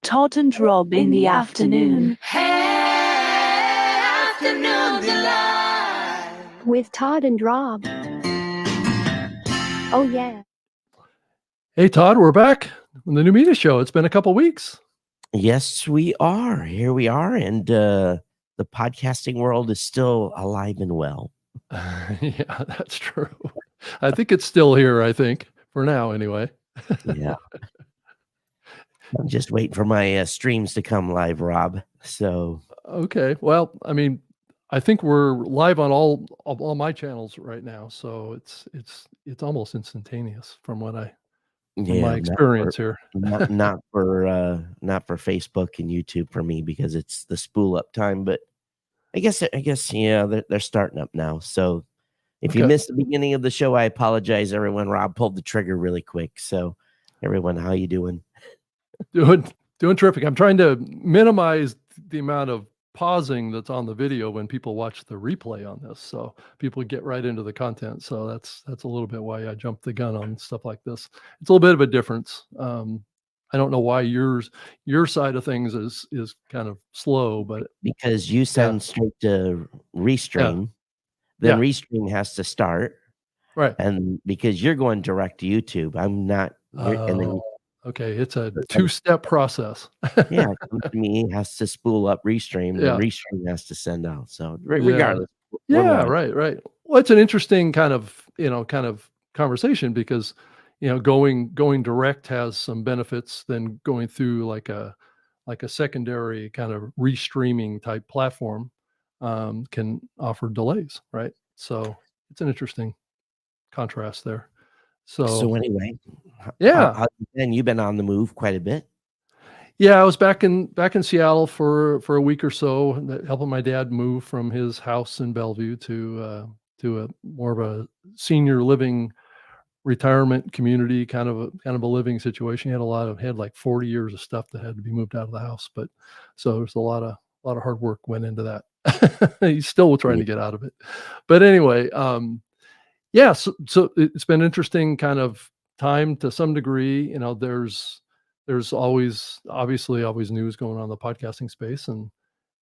Todd and Rob in the afternoon. Afternoon Delight. With Todd and Rob. Oh, yeah. Hey, Todd, we're back on the New Media Show. It's been a couple weeks. Yes, we are. Here we are. And the podcasting world is still alive and well. Yeah, that's true. I think it's still here, for now anyway. Yeah. I'm just waiting for my streams to come live, Rob. So okay. Well, I mean, I think we're live on all my channels right now, so it's almost instantaneous from what my experience here. not for Facebook and YouTube for me because it's the spool up time. But I guess yeah, they're starting up now. So if you missed the beginning of the show, I apologize, everyone. Rob pulled the trigger really quick. So everyone, how you doing? Doing terrific. I'm trying to minimize the amount of pausing that's on the video when people watch the replay on this, so people get right into the content. So that's a little bit why I jumped the gun on stuff like this. It's a little bit of a difference. I don't know why your side of things is kind of slow, but because you send straight to Restream, then Restream has to start, right? And because you're going direct to YouTube, I'm not. And then okay, it's a two-step process. Yeah, me has to spool up Restream, and Restream has to send out. So regardless, right. Well, it's an interesting kind of conversation because going direct has some benefits than going through like a secondary kind of restreaming type platform can offer delays, right? So it's an interesting contrast there. So anyway, and you've been on the move quite a bit. Yeah, I was back in Seattle for a week or so, helping my dad move from his house in Bellevue to a more of a senior living retirement community, kind of a living situation. He had like 40 years of stuff that had to be moved out of the house, but so there's a lot of hard work went into that. He's still trying to get out of it, but anyway, so it's been interesting kind of time to some degree. There's always news going on in the podcasting space, and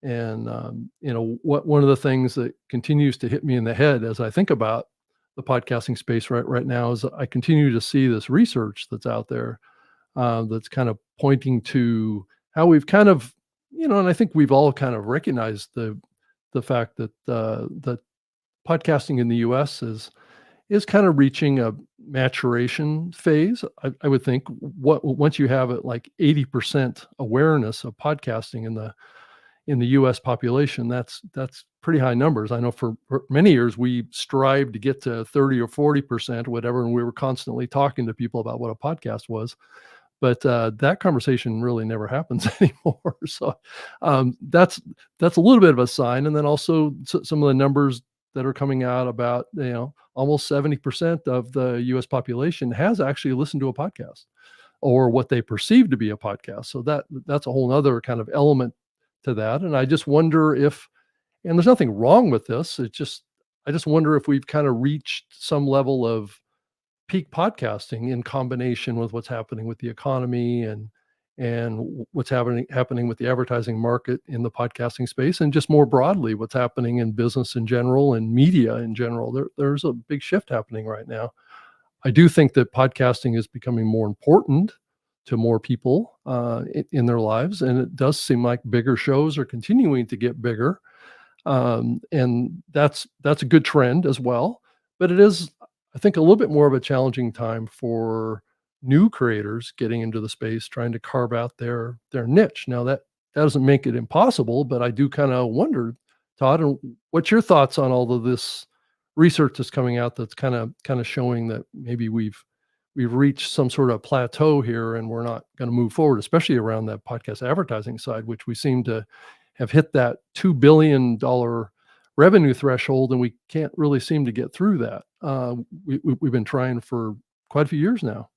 one of the things that continues to hit me in the head as I think about the podcasting space right now is I continue to see this research that's out there that's kind of pointing to how we've kind of, and I think we've all kind of recognized the fact that that podcasting in the U.S. is kind of reaching a maturation phase. I would think once you have it like 80% awareness of podcasting in the U.S. population, that's pretty high numbers. I know for many years we strived to get to 30 or 40%, whatever, and we were constantly talking to people about what a podcast was. But that conversation really never happens anymore. So that's a little bit of a sign. And then also some of the numbers that are coming out about, almost 70% of the U.S. population has actually listened to a podcast or what they perceive to be a podcast. So that's a whole other kind of element to that. And I just wonder and there's nothing wrong with this. I just wonder if we've kind of reached some level of peak podcasting in combination with what's happening with the economy and what's happening with the advertising market in the podcasting space, and just more broadly what's happening in business in general and media in general. There's a big shift happening right now. I do think that podcasting is becoming more important to more people in their lives, and it does seem like bigger shows are continuing to get bigger, and that's a good trend as well. But it is, I think, a little bit more of a challenging time for new creators getting into the space, trying to carve out their niche. Now that doesn't make it impossible, but I do kind of wonder, Todd, and what's your thoughts on all of this research that's coming out that's kind of showing that maybe we've reached some sort of plateau here and we're not going to move forward, especially around that podcast advertising side, which we seem to have hit that $2 billion revenue threshold, and we can't really seem to get through that. We've been trying for quite a few years now.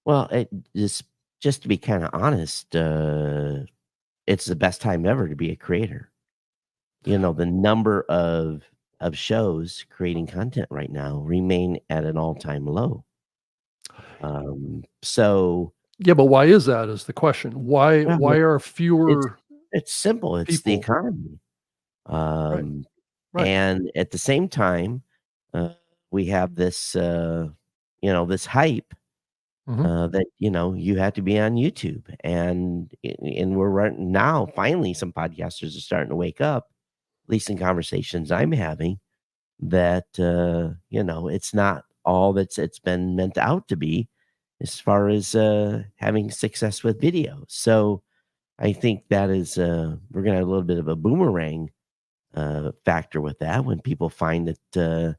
Well, it just to be kind of honest, it's the best time ever to be a creator. The number of shows creating content right now remain at an all-time low. So Yeah, but why is that is the question. Why Well, are fewer it's simple. It's the people economy. right, Um, right. and at the same time, we have this, this hype Mhm. that you have to be on YouTube, and we're right now. Finally, some podcasters are starting to wake up. At least in conversations I'm having, that it's not all it's been meant out to be, as far as having success with video. So I think that is we're gonna have a little bit of a boomerang factor with that when people find that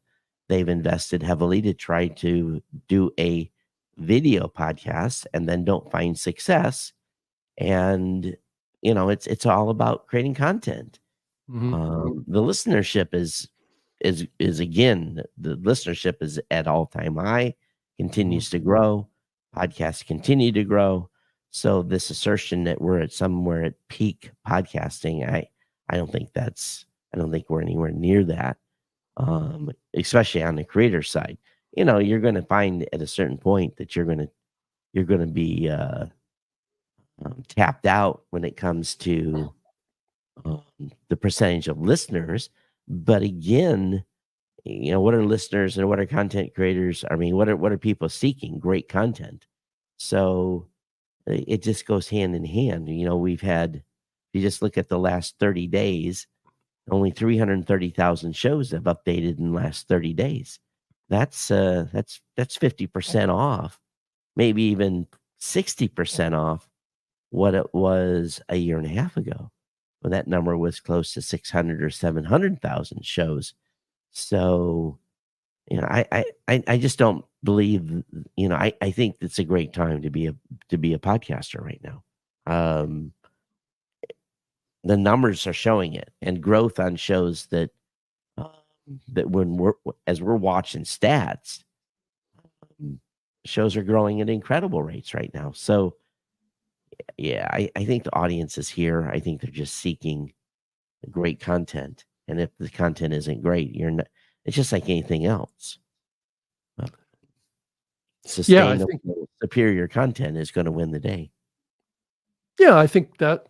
they've invested heavily to try to do a video podcast and then don't find success. And it's all about creating content. Mhm. The listenership is again, the listenership is at all-time high, Mhm. continues to grow, podcasts continue to grow. So this assertion that we're at somewhere at peak podcasting, I don't think we're anywhere near that. Especially on the creator side. You're gonna find at a certain point that you're gonna be tapped out when it comes to um, the percentage of listeners. But again, what are listeners and what are content creators? I mean, what are people seeking? Great content. So it just goes hand in hand. We've had, if you just look at the last 30 days, only 330,000 shows have updated in the last 30 days. That's 50% off, maybe even 60% off what it was a year and a half ago, when that number was close to 600 or 700,000 shows. So, I just don't believe, I think it's a great time to be a podcaster right now. Um, the numbers are showing it, and growth on shows um, that when as we're watching stats, um, shows are growing at incredible rates right now. So, yeah, I think the audience is here. I think they're just seeking great content, and if the content isn't great, you're not. It's just like anything else. Uh, Yeah, I think Sustainable, superior content is going to win the day. yeah, I think that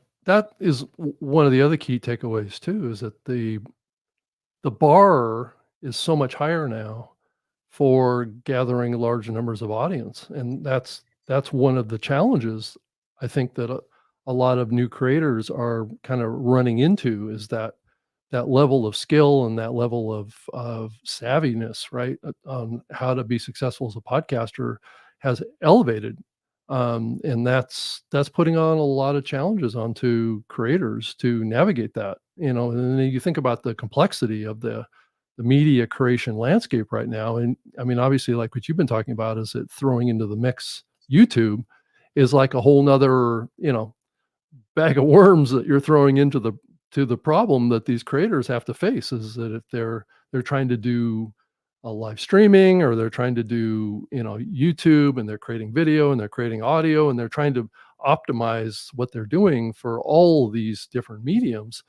is one of the other key takeaways too, is that the bar is so much higher now for gathering large numbers of audience, and that's one of the challenges I think that a lot of new creators are kind of running into, is that level of skill and that level of savviness, right, on how to be successful as a podcaster has elevated, and that's putting on a lot of challenges onto creators to navigate that, and then you think about the complexity of the media creation landscape right now. And I mean, obviously, like what you've been talking about, is it throwing into the mix YouTube is like a whole nother, bag of worms that you're throwing into the problem that these creators have to face, is that if they're trying to do a live streaming, or they're trying to do, YouTube, and they're creating video and they're creating audio and they're trying to optimize what they're doing for all these different mediums,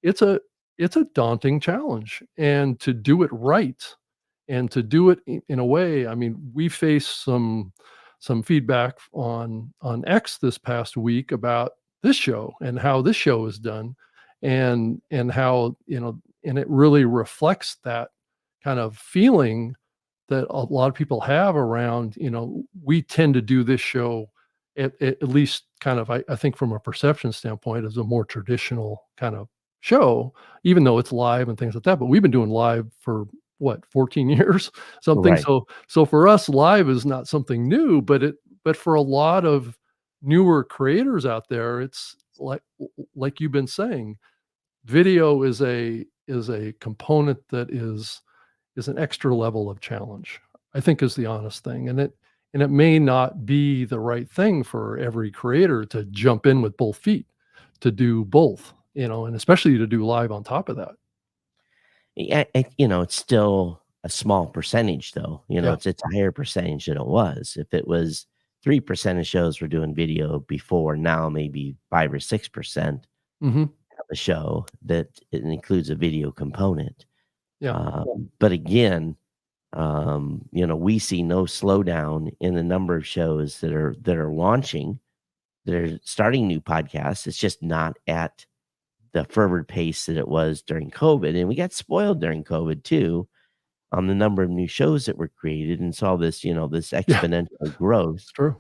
it's a it's a daunting challenge, and to do it right, and to do it in a way. I mean, we faced some feedback on X this past week about this show and how this show is done, and how, and it really reflects that kind of feeling that a lot of people have around, we tend to do this show at least kind of, I think from a perception standpoint, as a more traditional kind of show, even though it's live and things like that. But we've been doing live for what, 14 years, something. Right. So for us, live is not something new, but for a lot of newer creators out there, it's like you've been saying, video is a component that is an extra level of challenge, I think, is the honest thing. And it may not be the right thing for every creator to jump in with both feet, to do both, and especially to do live on top of that. Yeah, it's still a small percentage, though. Yeah. It's a higher percentage than it was. If it was 3% of shows were doing video before, now maybe 5 or 6% Mhm. of a show that it includes a video component. Yeah. But again, We see no slowdown in the number of shows that are launching, that are starting new podcasts. It's just not at the fervent pace that it was during COVID. And we got spoiled during COVID too on the number of new shows that were created, and saw this, this Yeah, exponential growth. it's true.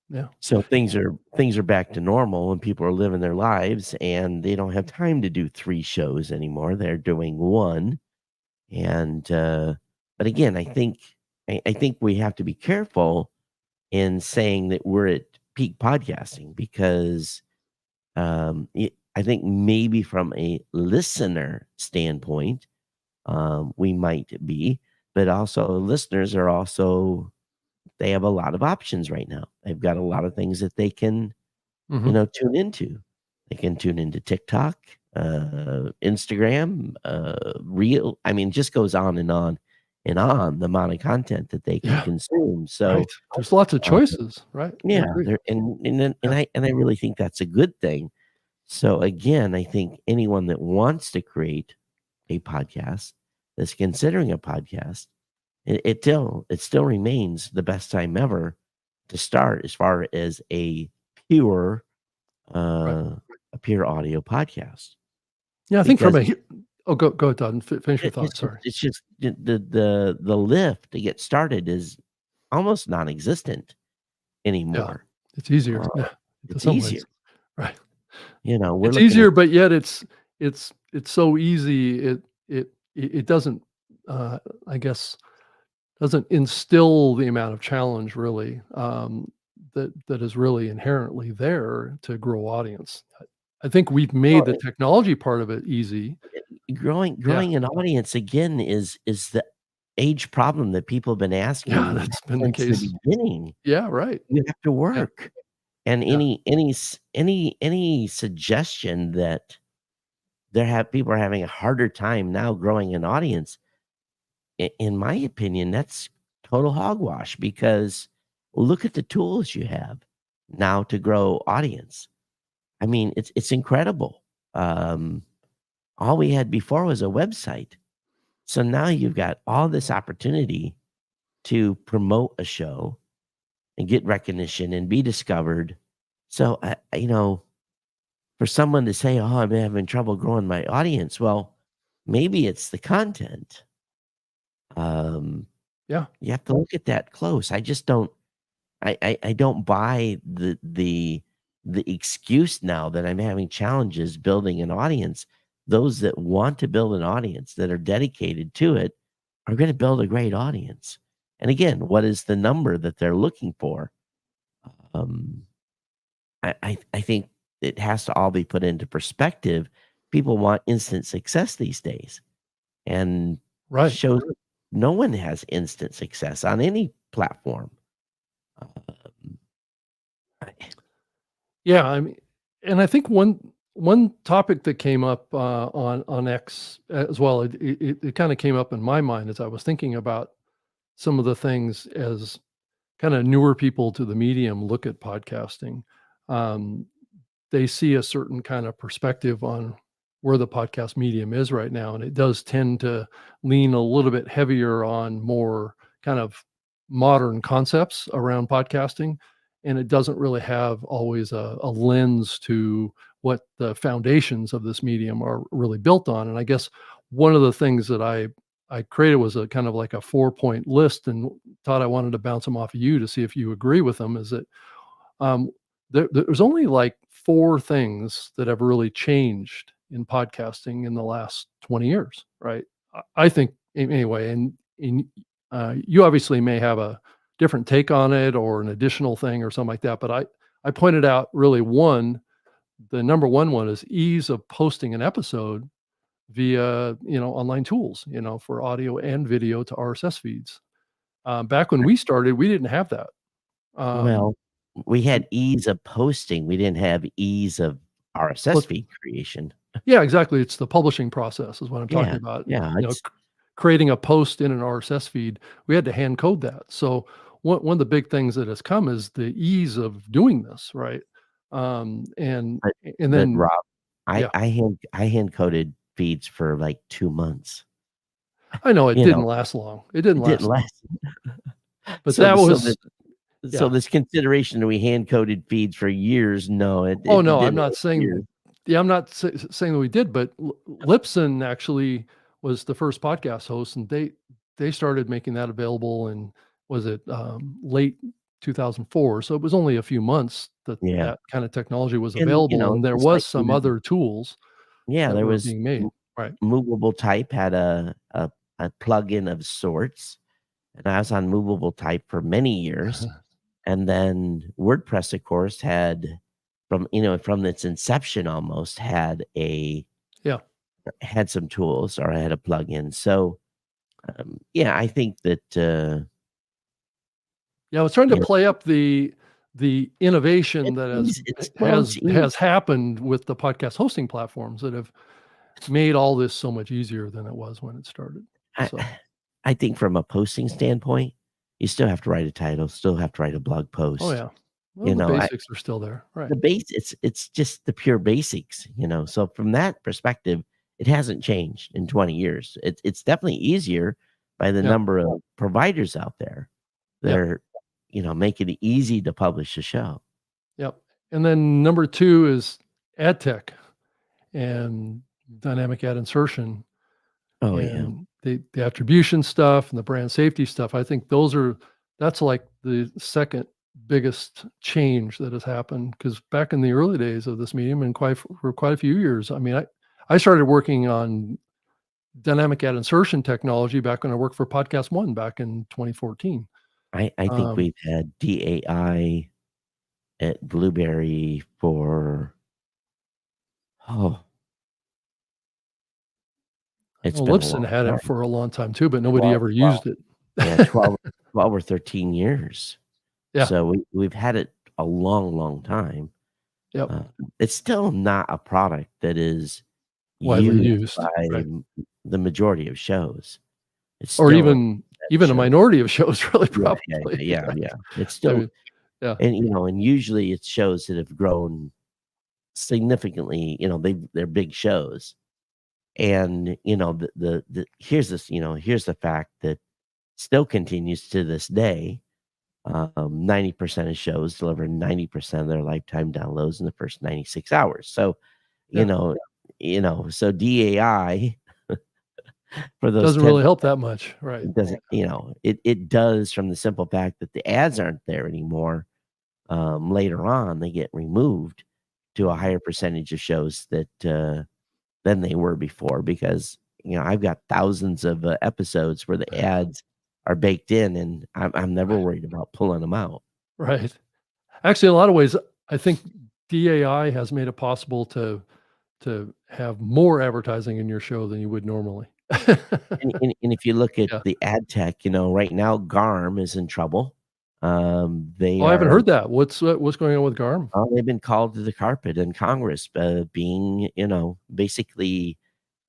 Yeah. So things are back to normal, and people are living their lives, and they don't have time to do 3 shows anymore. They're doing 1. And but again, I think we have to be careful in saying that we're at peak podcasting, because I think maybe from a listener standpoint, we might be, but also listeners are also, they have a lot of options right now. They've got a lot of things that they can, Mhm. tune into. They can tune into TikTok, Instagram, Reel. I mean, it just goes on and on and on, the amount of content that they can Yeah, consume. So, right. There's lots of uh, choices, right? I yeah, agree. there, and Yeah. I really think that's a good thing. So again, I think anyone that wants to create a podcast, that's considering a podcast, it still remains the best time ever to start, as far as pure Right. a pure audio podcast. Yeah, I think from Because a oh, go ahead, Todd, and finish your it, thoughts, sorry. it's just the lift to get started is almost non-existent Yeah, anymore. it's easier, Uh, yeah, to it's some easier. ways. Right. We're It's looking at easier, but yet it's so easy, it doesn't, I guess, doesn't instill the amount of challenge really, that is really inherently there to grow audience. I think we've made the well, technology part of it easy. growing Yeah. growing an audience again is the age problem that people have been Yeah, asking that's been the since the case. beginning. Yeah, right. You have to Yeah, work. And yeah, any suggestion that people are having a harder time now growing an audience, in my opinion, that's total hogwash, because look at the tools you have now to grow audience. I mean, it's incredible. Um, all we had before was a website. So now you've got all this opportunity to promote a show and get recognition and be discovered. So, for someone to say, "Oh, I'm having trouble growing my audience," well, maybe it's the content. Um, yeah. you have to look at that close. I just don't. I don't buy the excuse now that I'm having challenges building an audience. Those that want to build an audience, that are dedicated to it, are going to build a great audience. And again, what is the number that they're looking for? Um, I think it has to all be put into perspective. People want instant success these days, and Right. shows no one has instant success on any platform. Um, I- Yeah, I mean, and I think one topic that came up, on X as well, it kinda came up in my mind as I was thinking about some of the things as kinda newer people to the medium look at podcasting. Um, they see a certain kind of perspective on where the podcast medium is right now, and it does tend to lean a little bit heavier on more kind of modern concepts around podcasting, and it doesn't really have always a lens to what the foundations of this medium are really built on. And I guess one of the things that I created was a kind of like a 4-point list, and thought I wanted to bounce them off of you to see if you agree with them. Is that um, there's only like 4 things that have really changed in podcasting in the last 20 years, right? I think anyway, and you obviously may have a different take on it or an additional thing or something like that, but I pointed out really the number one is ease of posting an episode via, online tools, for audio and video to RSS feeds. Back when we started, we didn't have that. Um, well, we had ease of posting. We didn't have ease of RSS but feed creation. Yeah, exactly. It's the publishing process is what I'm talking Yeah, about. yeah. Creating a post in an RSS feed, we had to hand code that. So one of the big things that has come is the ease of doing this, right? Um, and but and but then Rob, yeah, I hand coded feeds for like 2 months. I know it You didn't know, last long. It didn't it didn't last long. last. But So that so was, this so yeah. this consideration that we hand coded feeds for years, no, Oh it no, I'm didn't not last years. saying. Yeah, I'm not saying that we did, but Lipson actually was the first podcast host, and they started making that available in, was it late 2004? So it was only a few months that Yeah. that kind of technology was And, available, and there just like was some other tools yeah, that there were was being made. Right. Movable Type had a plugin of sorts, and I was on Movable Type for many years. And then WordPress, of course, had from its inception almost Yeah. had some tools or had a plugin. So yeah, I think that Yeah, I was trying to you know, play up the innovation it's that easy. It's easy. has happened with the podcast hosting platforms that have made all this so much easier than it was when it started. I, So, I think from a posting standpoint, you still have to write a title, still have to write a blog oh post. yeah. Well, You the know, basics are still there. Right. the base it's just the pure basics. So from that perspective, it hasn't changed in 20 years. It's definitely easier by the Yeah. number of providers out there. Yeah. They're making it easy to publish a show. Yep. And then number 2 is ad tech and dynamic ad insertion Oh yeah. and the attribution stuff and the brand safety stuff. I think that's like the second biggest change that has happened, because back in the early days of this medium and for quite a few years, I mean, I started working on dynamic ad insertion technology back when I worked for Podcast One back in 2014. I think Um, we've had DAI at Blueberry for oh, it's well, been a Libsyn long had time. it for a long time too, but nobody 12, ever 12 used it. yeah, 12 or 13 years. Yeah. So we've had it a long, long time. Yep. Uh, it's still not a product that is Widely used used. by Right. the majority of shows. It's Or still a even a show. minority of shows, really, Yeah, probably. yeah, Right. yeah. It's I still mean, yeah. and usually it's shows that have grown significantly. They're big shows, and here's the fact that still continues to this day. 90% of shows deliver 90% of their lifetime downloads in the first 96 hours. So, you Yeah. know, so DAI for those Doesn't 10 really help that much. Right. it doesn't, it does from the simple fact that the ads aren't there anymore. Later on, they get removed to a higher percentage of shows that than they were before because I've got thousands of episodes where the ads are baked in, and I'm never worried about pulling them out. Right. Actually, in a lot of ways, I think DAI has made it possible to have more advertising in your show than you would normally. And if you look at Yeah. the ad tech, right now GARM is in trouble. They Oh, I haven't are heard that. What's going on with GARM? they've been called to the carpet in Congress, being basically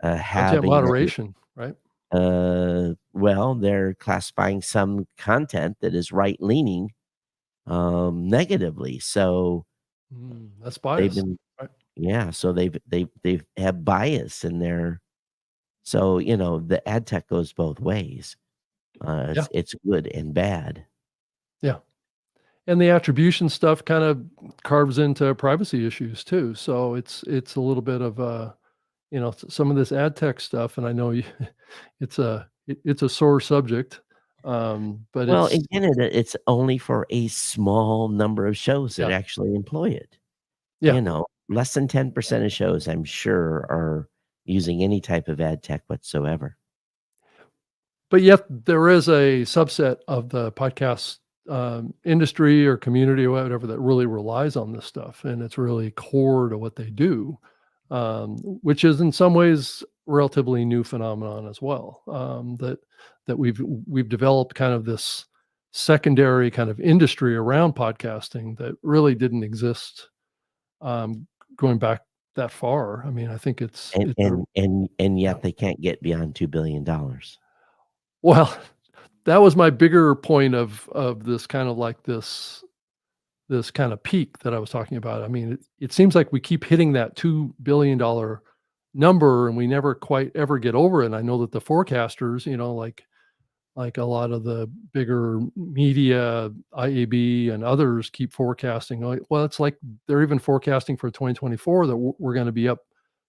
Content having moderation, right? well, they're classifying some content that is right leaning negatively. So That's they've bias, been right? yeah, so they've have bias in their so the ad tech goes both ways. Yeah. It's good and bad. Yeah. And the attribution stuff kind of carves into privacy issues too. So it's a little bit of some of this ad tech stuff, and I know you, it's a sore subject, but Well, it's again, it's only for a small number of shows that yeah, actually employ it. yeah. Less than 10% of shows, I'm sure, are using any type of ad tech whatsoever. But yet there is a subset of the podcast industry or community or whatever that really relies on this stuff, and it's really core to what they do, which is in some ways relatively new phenomenon as well. That we've developed kind of this secondary kind of industry around podcasting that really didn't exist going back that far. I mean, I think And it's a, and and yeah. yet they can't get beyond $2 billion. Well, that was my bigger point of this kind of like this kind of peak that I was talking about. I mean, it seems like we keep hitting that $2 billion number, and we never quite ever get over it. And I know that the forecasters, like a lot of the bigger media, IAB and others keep forecasting. Well, it's like they're even forecasting for 2024 that we're going to be up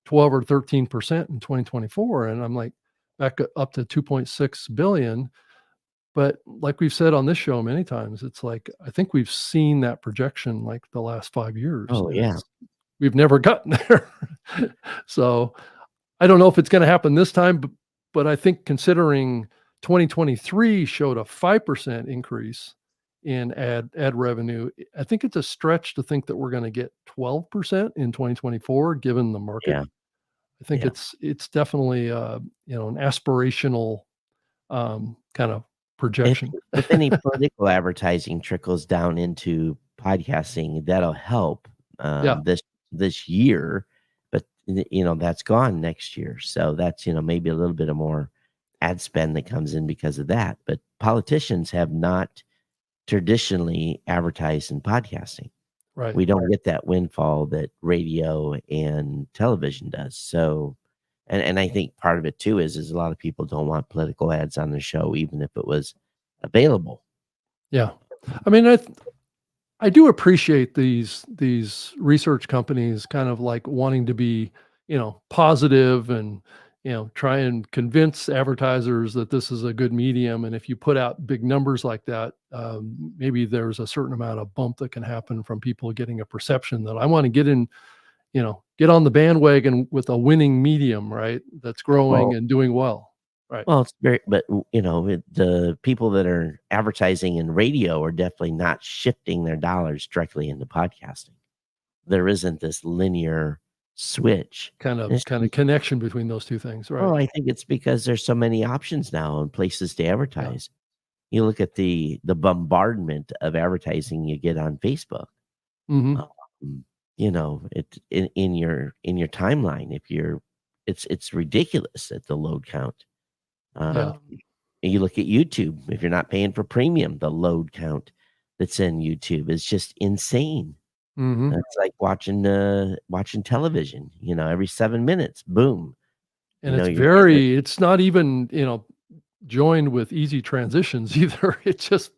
12 or 13% in 2024. And I'm like, back up to 2.6 billion. But like we've said on this show many times, it's like, I think we've seen that projection like the last 5 years. Oh, and yeah. we've never gotten there. So I don't know if it's going to happen this time, but I think considering 2023 showed a 5% increase in ad revenue, I think it's a stretch to think that we're going to get 12% in 2024, given the market. Yeah. I think Yeah. it's definitely an aspirational kind of projection. If any political advertising trickles down into podcasting, that'll help Yeah. this year, but that's gone next year. So that's maybe a little bit of more ad spend that comes in because of that. But politicians have not traditionally advertised in podcasting. Right. We don't get that windfall that radio and television does. So, and I think part of it too is a lot of people don't want political ads on the show, even if it was available. Yeah. I mean, I do appreciate these research companies kind of like wanting to be, positive and, try and convince advertisers that this is a good medium. And if you put out big numbers like that, maybe there's a certain amount of bump that can happen from people getting a perception that I want to get in, get on the bandwagon with a winning medium, right? That's growing and doing well. Right. Well, it's very, but the people that are advertising in radio are definitely not shifting their dollars directly into podcasting. There isn't this linear switch. Kind of connection between those two things, right? Well, I think it's because there's so many options now and places to advertise. Yeah. You look at the bombardment of advertising you get on Facebook. Mm-hmm. It in your timeline. It's ridiculous at the load count. You look at YouTube. If you're not paying for premium, the load count that's in YouTube is just insane. Mm-hmm. It's like watching television. Every 7 minutes, boom. And it's not even joined with easy transitions either. It just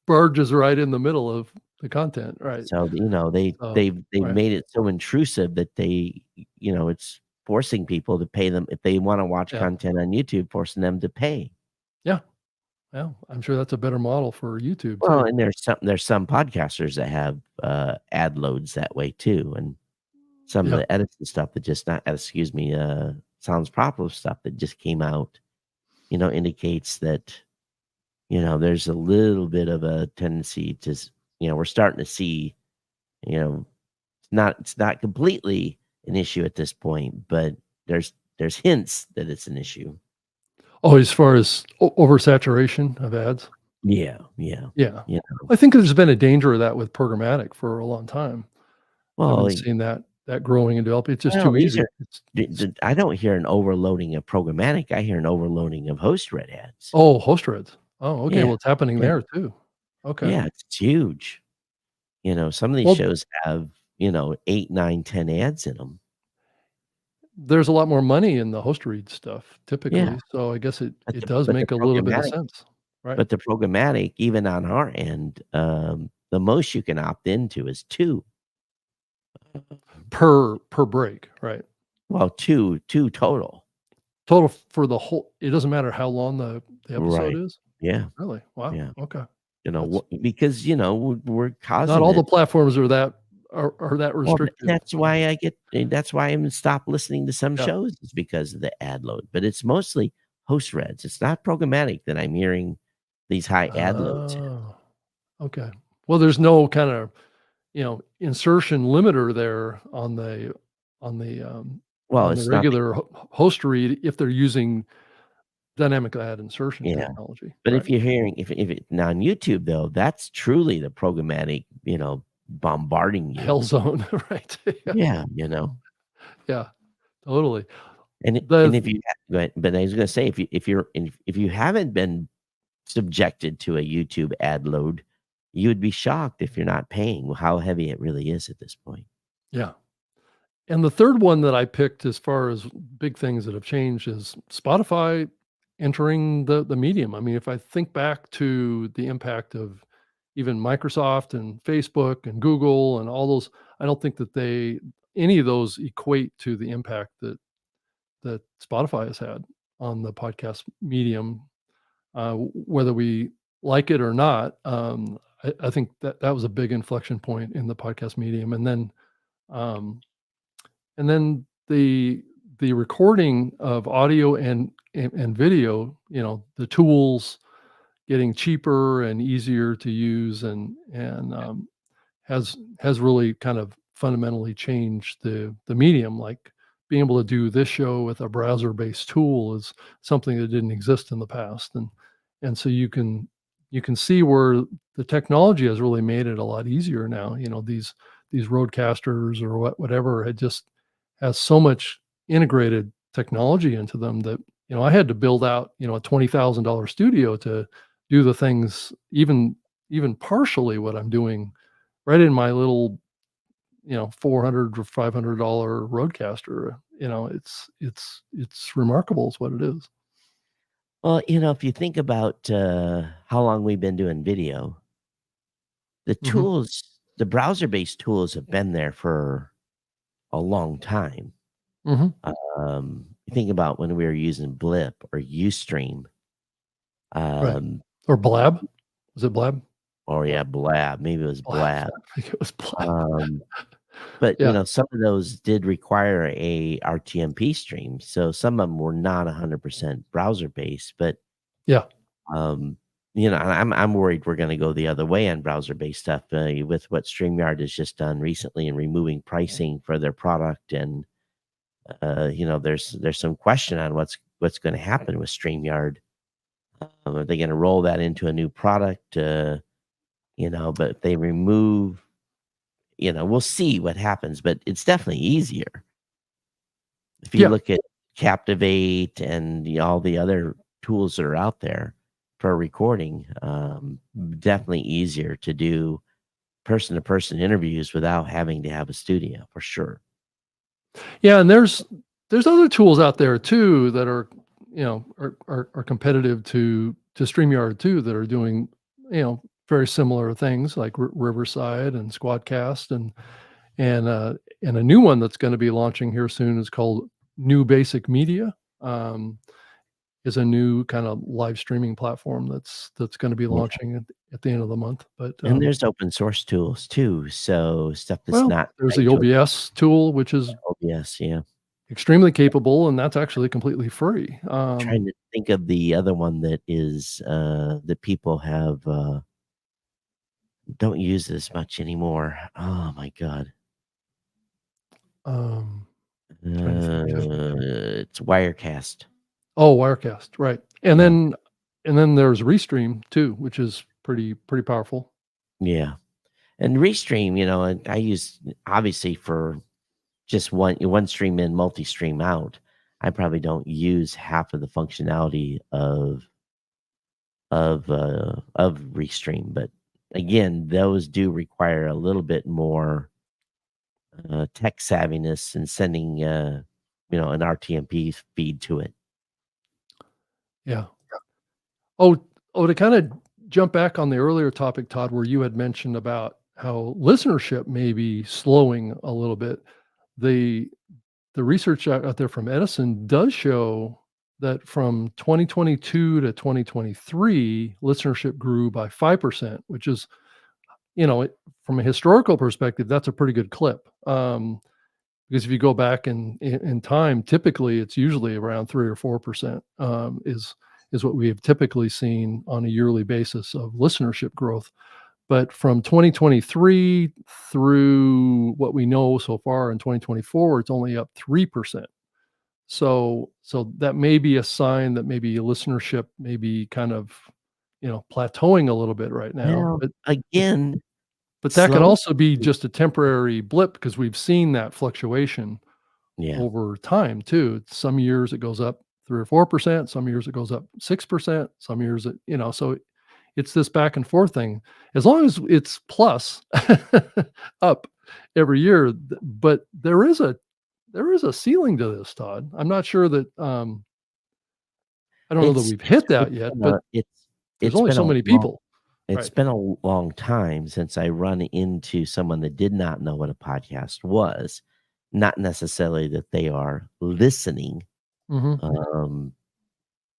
barges right in the middle of the content, right? So they've made it so intrusive that it's forcing people to pay them if they want to watch content on YouTube, forcing them to pay. Yeah. Well, I'm sure that's a better model for YouTube. Well, and there's some podcasters that have ad loads that way too, and some of the edits and stuff that just Sounds Proper stuff that just came out, indicates that there's a little bit of a tendency to we're starting to see it's not completely an issue at this point, but there's hints that it's an issue. Oh, as far as oversaturation of ads? Yeah. I think there's been a danger of that with programmatic for a long time. Well, I've seen that growing and developing. It's just too easy. I don't hear an overloading of programmatic. I hear an overloading of host read ads. Oh, host reads. Oh, okay. Yeah. Well, it's happening there too. Okay. Yeah, it's huge. Some of these shows have 8, 9, 10 ads in them. There's a lot more money in the host read stuff typically. Yeah. So I guess it does make a little bit of sense. Right. But the programmatic, even on our end, the most you can opt into is 2 per break, right? Well, two total for the whole. It doesn't matter how long the episode is. Yeah. Really? Wow. Yeah. Okay. Because we're causing not all the platforms are that restricted. Well, that's why I'm stopped listening to some shows, is because of the ad load. But it's mostly host reads. It's not programmatic that I'm hearing these high ad loads. Okay. Well, there's no kind of insertion limiter there on the regular host read if they're using dynamic ad insertion technology. But if you're hearing if it now on YouTube though, that's truly the programmatic, bombarding you. Hell zone, right? Yeah. Yeah, totally. And if you but I was going to say if you haven't been subjected to a YouTube ad load, you would be shocked if you're not paying how heavy it really is at this point. Yeah. And the third one that I picked as far as big things that have changed is Spotify entering the medium. I mean, if I think back to the impact of even Microsoft and Facebook and Google and all those, I don't think that any of those equate to the impact that Spotify has had on the podcast medium, whether we like it or not. I think that was a big inflection point in the podcast medium, um, and then the recording of audio and video. The tools getting cheaper and easier to use, and has really kind of fundamentally changed the medium. Like being able to do this show with a browser-based tool is something that didn't exist in the past, and so you can see where the technology has really made it a lot easier now. These roadcasters or whatever had just has so much integrated technology into them that I had to build out a $20,000 studio to do the things, even partially what I'm doing right in my little, $400 or $500 roadcaster. It's remarkable is what it is. Well, if you think about how long we've been doing video, the Mhm. tools, the browser-based tools have been there for a long time. Mhm. You think about when we were using Blip or Ustream, Right. um, Or Blab. Was it Blab? or yeah, Blab. Maybe it was Blab. Blab. I think it was Blab. Um, but Yeah. some of those did require a RTMP stream, so some of them were not 100% browser-based. But Yeah. um, I'm worried we're going to go the other way on browser-based stuff with what StreamYard has just done recently and removing pricing for their product. And there's some question on what's going to happen with StreamYard. Are they going to roll that into a new product? But if they remove, we'll see what happens. But it's definitely easier if you Yeah. look at Captivate and all the other tools that are out there for recording. Definitely easier to do person-to-person interviews without having to have a studio for sure. Yeah, and there's other tools out there too that are competitive to StreamYard too, that are doing, very similar things like Riverside and Squadcast, and a new one that's gonna be launching here soon is called New Basic Media. Um, is a new kind of live streaming platform that's gonna be Yeah. launching at the end of the month. But, And there's open source tools too, so stuff that's well, not there's tied the to a OBS tool, which is OBS, yeah. extremely capable, and that's actually completely free. Trying to think of the other one that is, that people have, don't use as much anymore. Oh my god. Um, Trying to think of It's Wirecast. Oh, Wirecast, right. And Yeah, then there's Restream too, which is pretty powerful. yeah. And Restream, and I use obviously for just one stream in, multi-stream out. I probably don't use half of the functionality of Restream, but again, those do require a little bit more tech savviness and sending an RTMP feed to it. Yeah. Oh, to kinda jump back on the earlier topic, Todd, where you had mentioned about how listenership may be slowing a little bit. The the research out there from Edison does show that from 2022 to 2023, listenership grew by 5%, which is, from a historical perspective, that's a pretty good clip. Because if you go back in time, typically it's usually around 3 or 4%, is what we have typically seen on a yearly basis of listenership growth. But from 2023 through what we know so far in 2024, it's only up 3%. So that may be a sign that maybe listenership may be kind of, plateauing a little bit right now. Well, But again, but that could slow. also be just a temporary blip because we've seen that fluctuation Yeah. over time too. Some years it goes up 3 or 4%, some years it goes up 6%, some years so it's this back and forth thing. As long as it's plus up every year, but there is a there is a ceiling to this, Todd. I'm not sure that I don't know that It's we've hit that it's yet, been but a it's there's it's only been so a many long people. it's Right. been a long time since I run into someone that did not know what a podcast was. Not necessarily that they are listening, Hmm. um,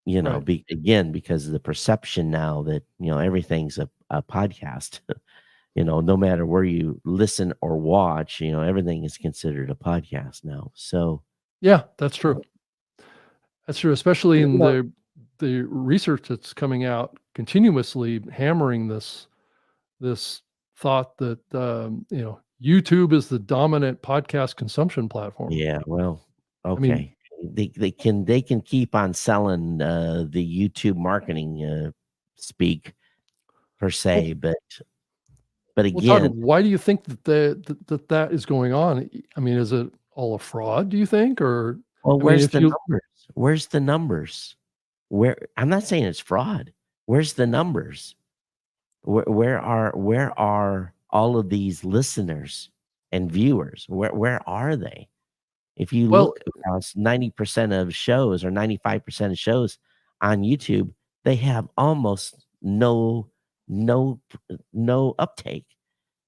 Right. again, because of the perception now that, everything's a podcast. No matter where you listen or watch, everything is considered a podcast now. So, Yeah, that's true. That's true, especially you in know, the research that's coming out continuously hammering this thought that YouTube is the dominant podcast consumption platform. yeah, well, I mean, okay. They can keep on selling the YouTube marketing speak per well, se, but Todd, again, why do you think that is going on? I mean, is it all a fraud? Do you think, or well, I mean, where's if the you numbers? Where's the numbers? Where I'm not saying it's fraud. Where's the numbers? Where are all of these listeners and viewers? Where are they? If you well, look across 90% of shows or 95% of shows on YouTube, they have almost no no uptake.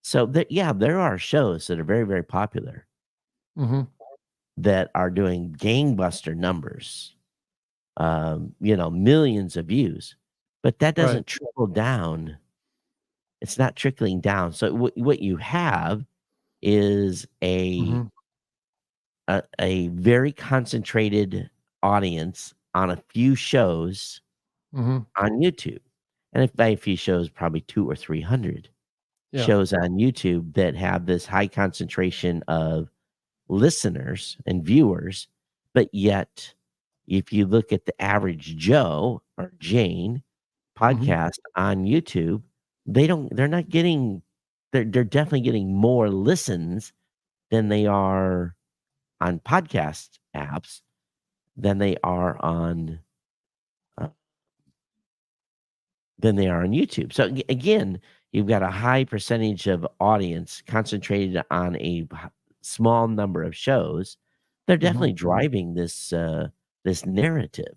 So there are shows that are very, very popular mhm, that are doing gangbuster numbers, millions of views, but that right, doesn't trickle down. It's not trickling down. So what you have is mhm, a very concentrated audience on a few shows mhm, on YouTube. And if by a few shows, probably 2 or 300 yeah, shows on YouTube that have this high concentration of listeners and viewers, but yet if you look at the average Joe or Jane mhm, podcast on YouTube, they're not getting they're definitely getting more listens than they are on podcast apps than they are on uh, YouTube. So again, you've got a high percentage of audience concentrated on a small number of shows. They're mhm, definitely driving this narrative. yeah,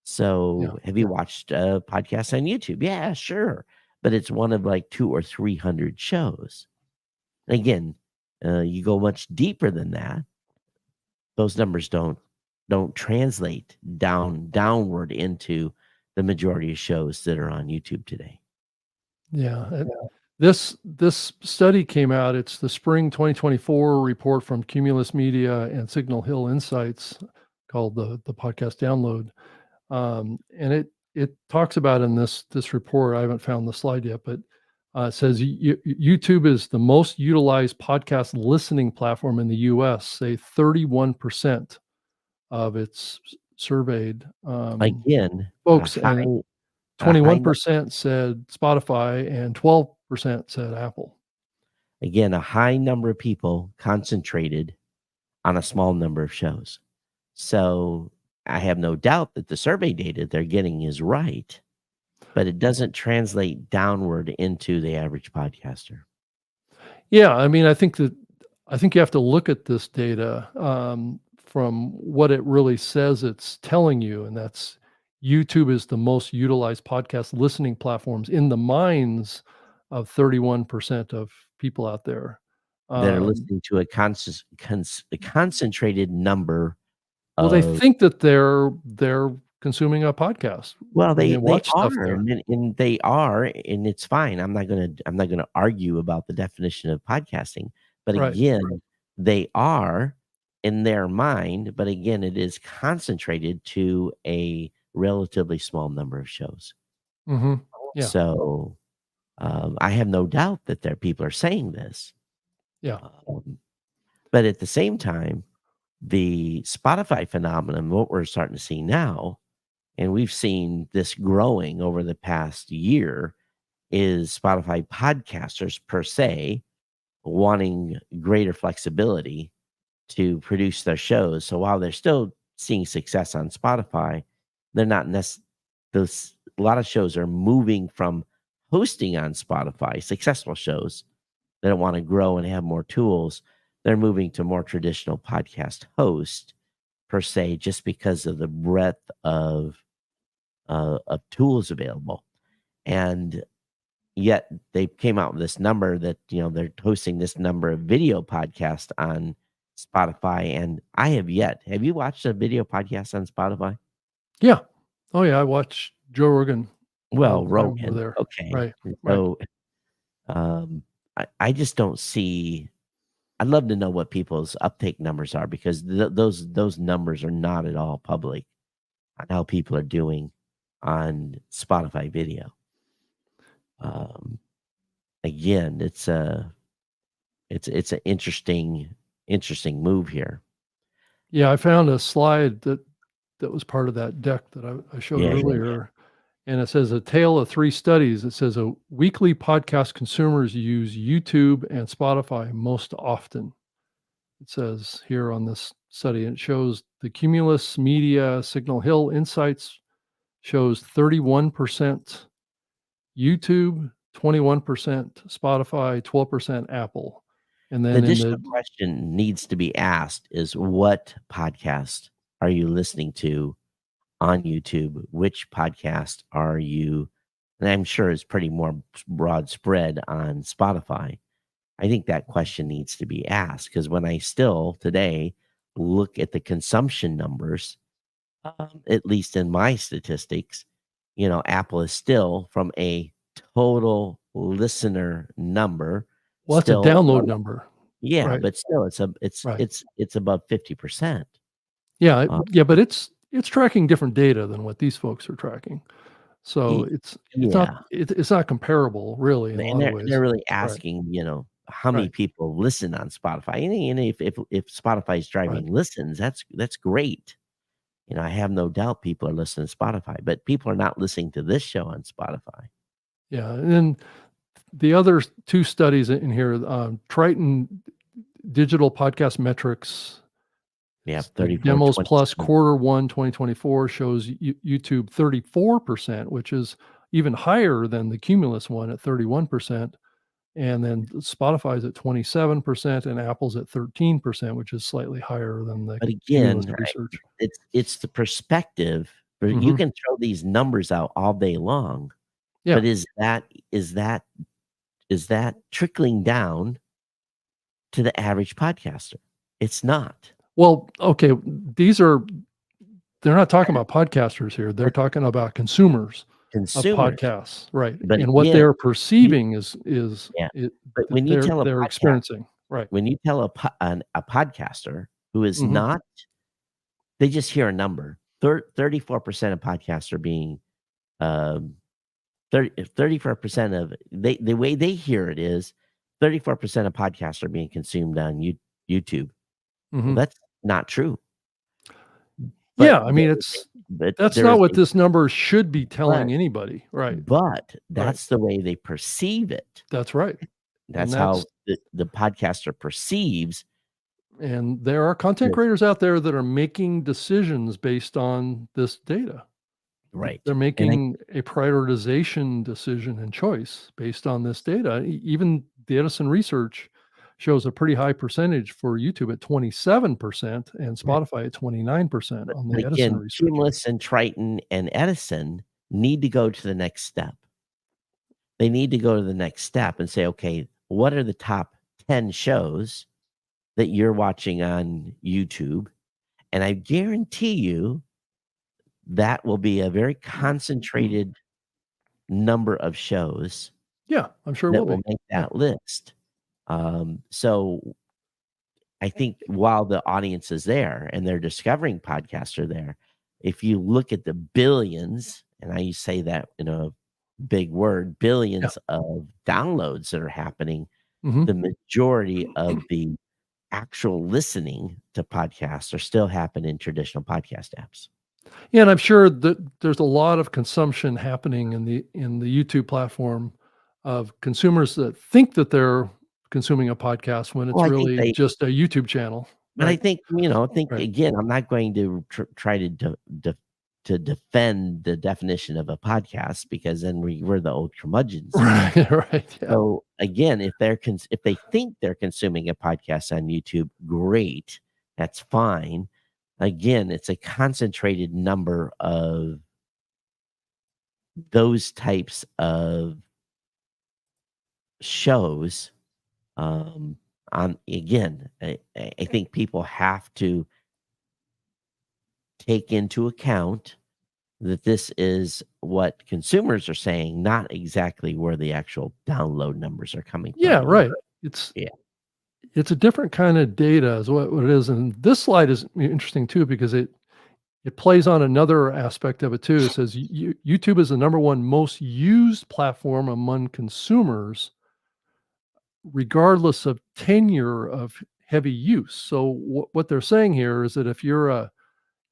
So, have you watched podcasts on YouTube? Yeah, sure, but it's one of like 2 or 300 shows. Again, you go much deeper than that, those numbers don't translate downward into the majority of shows that are on YouTube today. yeah. This study came out. It's the spring 2024 report from Cumulus Media and Signal Hill Insights, called the podcast download. And it talks about in this report. I haven't found the slide yet, but it says YouTube is the most utilized podcast listening platform in the U.S. Say 31% of its surveyed Again, folks, and a high nu 21% said Spotify and 12% said Apple. again, a high number of people concentrated on a small number of shows. So, I have no doubt that the survey data they're getting is right, but it doesn't translate downward into the average podcaster. Yeah, I mean, I think you have to look at this data from what it really says it's telling you, and that's YouTube is the most utilized podcast listening platforms in the minds of 31% of people out there. That are Um, listening to a concentrated number well, they of think that they're consuming a podcast well, when they they watch stuff are, there. and they are, and it's fine. I'm not gonna argue about the definition of podcasting, but Right. again, they are in their mind, but again, it is concentrated to a relatively small number of shows. Hmm. Yeah. So, I have no doubt that there people are saying this, Yeah. um, but at the same time, the Spotify phenomenon, what we're starting to see now, and we've seen this growing over the past year, is Spotify podcasters per se wanting greater flexibility to produce their shows. So while they're still seeing success on Spotify, they're not those a lot of shows are moving from hosting on Spotify, successful shows that want to grow and have more tools. they're moving to more traditional podcast host per se, just because of the breadth of tools available. And yet they came out with this number that, they're hosting this number of video podcasts on Spotify. And I have yet. Have you watched a video podcast on Spotify? Yeah. Oh yeah. I watch Joe Rogan. Well, all the time over Rogan. there. Okay. Right. So I just don't see. I'd love to know what people's uptake numbers are, because those numbers are not at all public on how people are doing on Spotify video. Again, it's an interesting move here. Yeah. I found a slide that was part of that deck that I showed Yeah. earlier. And it says a tale of 3 studies. It says a weekly podcast consumers use YouTube and Spotify most often. It says here on this study, and it shows the Cumulus Media Signal Hill Insights shows 31% YouTube, 21% Spotify, 12% Apple. And The then additional question needs to be asked is, what podcast are you listening to on YouTube? Which podcast are you? And I'm sure it's pretty more broad spread on Spotify. I think that question needs to be asked, because when I still today look at the consumption numbers, at least in my statistics, Apple is still, from a total listener number. well, that's a still download number. Yeah, Right. but still, it's Right. it's above 50%. Yeah, Uh, yeah, but it's tracking different data than what these folks are tracking. So Ye- it's Yeah, not it's not comparable really in a and lot they're of ways. they're really asking, how many Right. people listen on Spotify. And if Spotify is driving listens, that's great. I have no doubt people are listening to Spotify, but people are not listening to this show on Spotify. Yeah, and then the other 2 studies in here, Triton Digital Podcast Metrics. Yeah, It's the 34, Demos Plus 27. Q1 2024 shows YouTube 34%, which is even higher than the Cumulus one at 31%. And then Spotify's at 27% and Apple's at 13%, which is slightly higher than the But Cumulus again, research. it's the perspective. You Mhm. can throw these numbers out all day long, Yeah. but is that trickling down to the average podcaster? It's not. Well, okay, they're not talking about podcasters here. They're talking about consumers of Consumers. podcasts, right? But And what again, they're perceiving is Yeah, it but that when you tell a they're podcast, experiencing, right? when you tell a podcaster who is Mhm. not, they just hear a number. 34% of podcasts are being, 34% of the way they hear it is 34% of podcasts are being consumed on YouTube. Well, Mhm. that's not true. Yeah, But I mean, there is that's there not is what a- this number should be telling Right. anybody, right? But that's the way they perceive it. That's right. That's And how the podcaster perceives. And there are content Yes. creators out there that are making decisions based on this data. Right. They're And making a prioritization decision and choice based on this data. Even the Edison research shows a pretty high percentage for YouTube at 27% and Spotify at 29% on the But Edison again, research. Cumulus and Triton and Edison need to go to the next step. They need to go to the next step and say, okay, what are the top 10 shows that you're watching on YouTube? And I guarantee you that will be a very concentrated number of shows Yeah, I'm sure it that will will be. make that list. So I think while the audience is there and they're discovering podcasts are there, if you look at the billions, and I say that in a big word, billions of downloads that are happening, Mhm. the majority of the actual listening to podcasts are still happening in traditional podcast apps. Yeah, and I'm sure that there's a lot of consumption happening in the YouTube platform of consumers that think that they're consuming a podcast when it's Well, I think really just a YouTube channel. But I Right. think, Right. again, I'm not going to try to to defend the definition of a podcast because then we're the old curmudgeons. Right, right. Yeah. So again, if if they think they're consuming a podcast on YouTube, great, that's fine. Again, it's a concentrated number of those types of shows. Again, I think people have to take into account that this is what consumers are saying, not exactly where the actual download numbers are coming from. Yeah, right. It's Yeah. it's a different kind of data is what it is. And this slide is interesting too because it plays on another aspect of it too. It says YouTube is the number one most used platform among consumers, regardless of tenure of heavy use. So what they're saying here is that if you're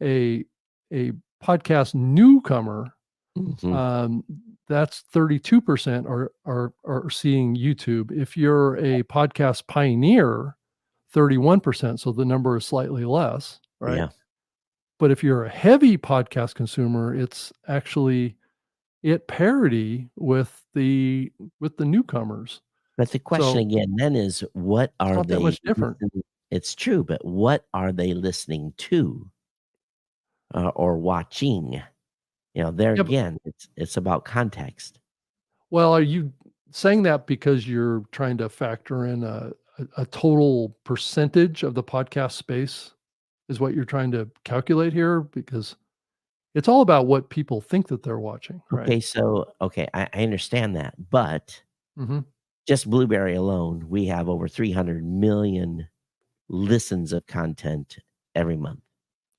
a podcast newcomer, Mhm. that's 32% are seeing YouTube. If you're a podcast pioneer, 31%. So the number is slightly less, right? Yeah. But if you're a heavy podcast consumer, it's actually at parity with the newcomers. But the question So again then is what it's are not that they much different. It's true, but what are they listening to or watching? There Yeah, but, again, it's about context. well, are you saying that because you're trying to factor in a total percentage of the podcast space is what you're trying to calculate here? Because it's all about what people think that they're watching, right? Okay, I understand that, but Mhm. just Blueberry alone, we have over 300 million listens of content every month.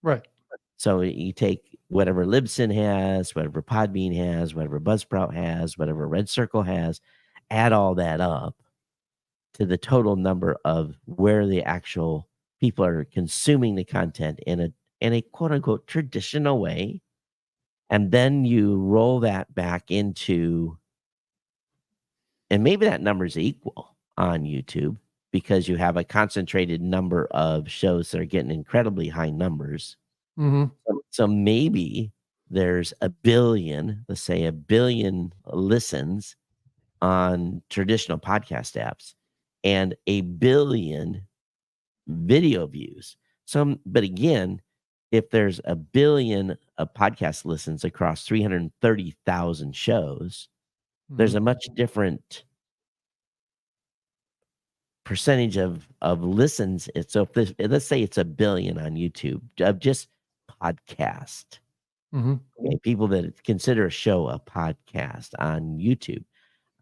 Right. So you take whatever Libsyn has, whatever Podbean has, whatever Buzzsprout has, whatever Red Circle has, add all that up to the total number of where the actual people are consuming the content in a quote unquote traditional way. And then you roll that back into, and maybe that number is equal on YouTube because you have a concentrated number of shows that are getting incredibly high numbers. Mhm. So maybe there's a billion, let's say a billion listens on traditional podcast apps and a billion video views. But again, if there's a billion podcast listens across 330,000 shows, there's Mhm. a much different percentage of listens. So let's say it's a billion on YouTube of just podcast. Mhm. Okay, people that consider a show a podcast on YouTube,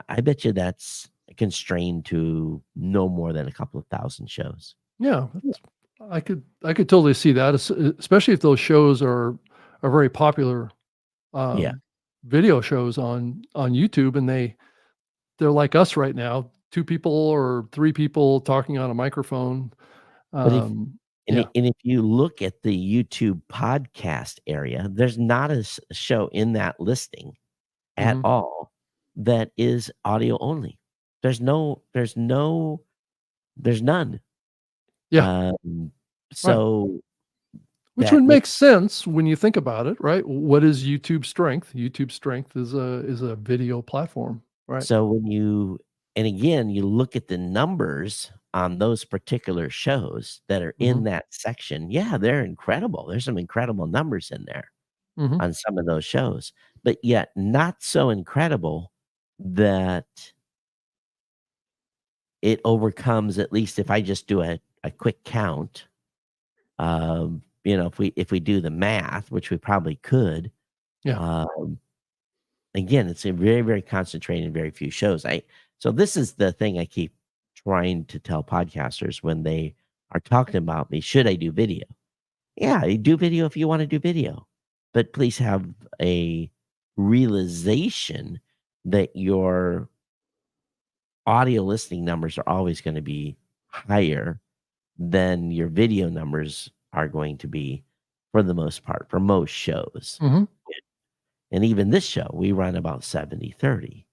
I bet you that's constrained to no more than a couple of thousand shows. Yeah, I could totally see that, especially if those shows are very popular Yeah. video shows on YouTube, and they're like us right now, 2 people or 3 people talking on a microphone. But Yeah. if you look at the YouTube podcast area, there's not a show in that listing at Mhm. all that is audio only. There's none. Yeah. Right. So Which that would makes make sense when you think about it, right? What is YouTube's strength? YouTube's strength is a video platform, right? so when you and again, you look at the numbers on those particular shows that are in Mhm. that section, yeah, they're incredible. There's some incredible numbers in there Mhm. on some of those shows, but yet not so incredible that it overcomes, at least if I just do a quick count, if we do the math, which we probably could, Yeah. again, it's a very, very concentrated, very few shows. So this is the thing I keep trying to tell podcasters when they are talking about me. Should I do video? Yeah, you do video if you want to do video, but please have a realization that your audio listening numbers are always going to be higher than your video numbers are going to be for the most part, for most shows. Mhm. And even this show, we run about 70-30.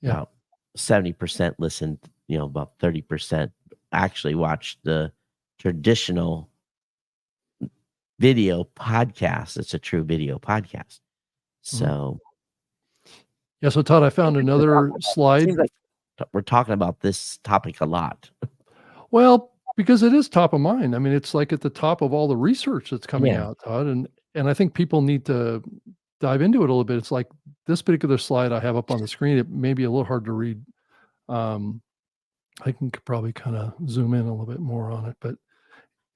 Yeah. About 70% listen, about 30% actually watch the traditional video podcast. It's a true video podcast. So Yeah. So Todd, I found another slide. seems like we're talking about this topic a lot. Well, because it is top of mind. I mean, it's like at the top of all the research that's coming Yeah. out, Todd, and I think people need to dive into it a little bit. It's like this particular slide I have up on the screen. It may be a little hard to read. I can probably kind of zoom in a little bit more on it, but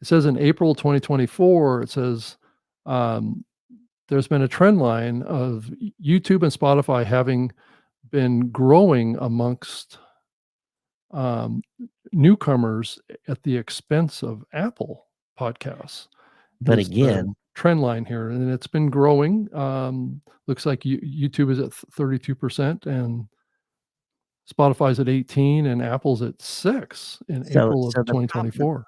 it says in April 2024, it says there's been a trend line of YouTube and Spotify having been growing amongst newcomers at the expense of Apple podcasts. But is the again, trend line here, and it's been growing. Looks like YouTube is at 32%, and Spotify's at 18, and Apple's at 6 in April of so the 2024.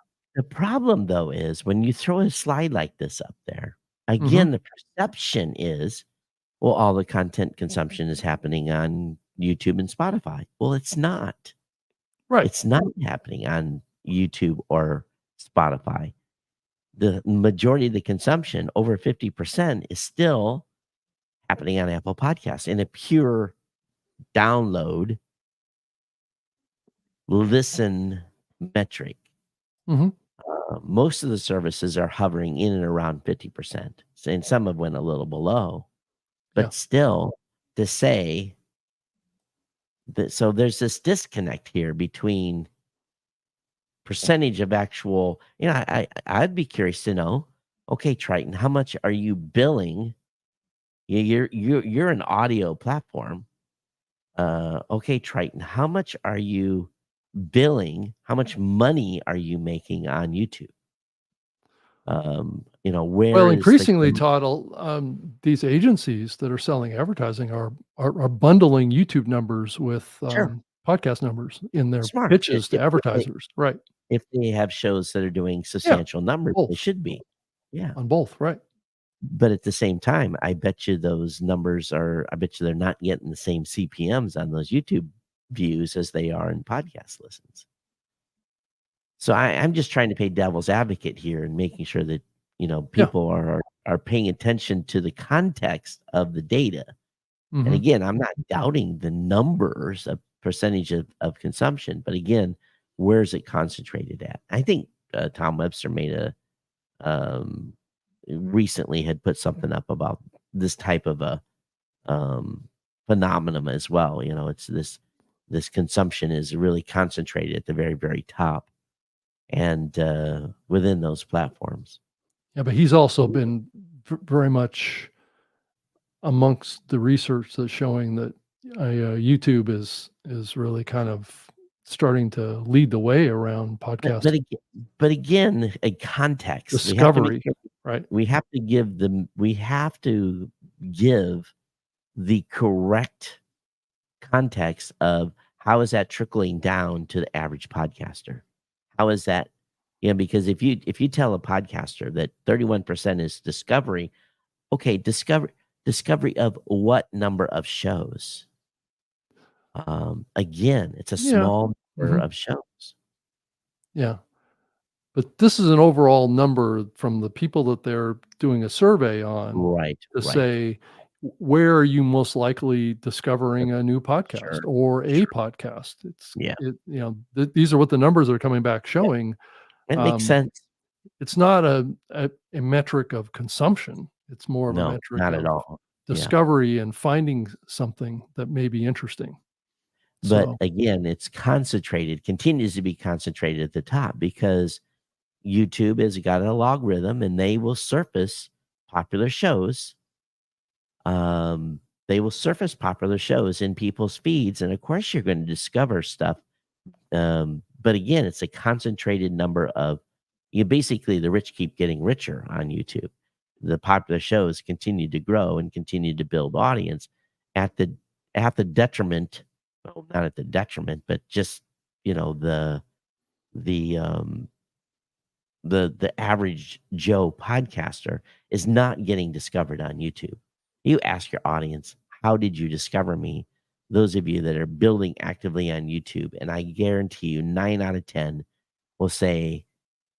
problem though is when you throw a slide like this up there, Mm-hmm. again, the perception is, well, all the content consumption is happening on YouTube and Spotify. Well, it's not. Right. It's not happening on YouTube or Spotify. The majority of the consumption, over 50%, is still happening on Apple Podcasts in a pure download listen metric. Mhm. Most of the services are hovering in and around 50%, and some have went a little below, but Yeah. still to say that, so there's this disconnect here between percentage of actual, I'd be curious to know, okay, Triton, how much are you billing? You're an audio platform. Okay, Triton, how much are you billing? How much money are you making on YouTube? Where Well, is increasingly, Todd, these agencies that are selling advertising are bundling YouTube numbers with Sure. podcast numbers in their Smart. pitches to If advertisers. Right. if they have shows that are doing substantial numbers, they both. should be. Yeah. On both, right. But at the same time, I bet you those numbers I bet you they're not getting the same CPMs on those YouTube views as they are in podcast listens. So I'm just trying to play devil's advocate here and making sure that, people are paying attention to the context of the data. And Mhm. again, I'm not doubting the numbers of percentage of consumption, but again, where's it concentrated at? I think Tom Webster made recently had put something up about this type of a phenomenon as well. It's this consumption is really concentrated at the very, very top and within those platforms. Yeah, but he's also been very much amongst the research that's showing that YouTube is really kind of starting to lead the way around podcast But again, a context. discovery, right? We have to give the correct context of how is that trickling down to the average podcaster? How is that? Because if you tell a podcaster that 31% is discovery, okay, discovery of what number of shows? Again, it's a small number of shows. Yeah. But this is an overall number from the people that they're doing a survey on Right. to say, where are you most likely discovering a new podcast or a podcast? These are what the numbers are coming back showing. It makes sense. It's not a metric of consumption. It's more of a metric not of at all. discovery and finding something that may be interesting. But again, it's continues to be concentrated at the top because YouTube has got a logarithm and they will surface popular shows. They will surface popular shows in people's feeds. And of course, you're going to discover stuff. But again, it's a concentrated number of, basically the rich keep getting richer on YouTube. The popular shows continue to grow and continue to build audience at the detriment. Well, not at the detriment, but just, the average Joe podcaster is not getting discovered on YouTube. You ask your audience, how did you discover me? Those of you that are building actively on YouTube, and I guarantee you 9 out of 10 will say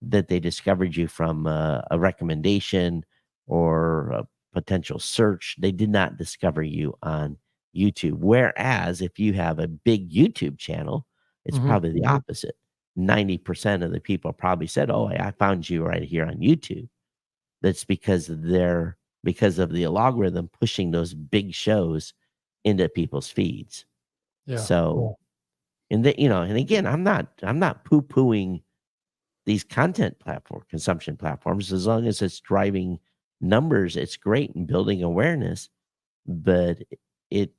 that they discovered you from a recommendation or a potential search. They did not discover you on YouTube. Whereas if you have a big YouTube channel, it's Mhm. probably the opposite. 90% of the people probably said, "Oh, I found you right here on YouTube." That's because because of the algorithm pushing those big shows into people's feeds. Yeah. So, and and again, I'm not poo-pooing these content consumption platforms. As long as it's driving numbers, it's great and building awareness, but it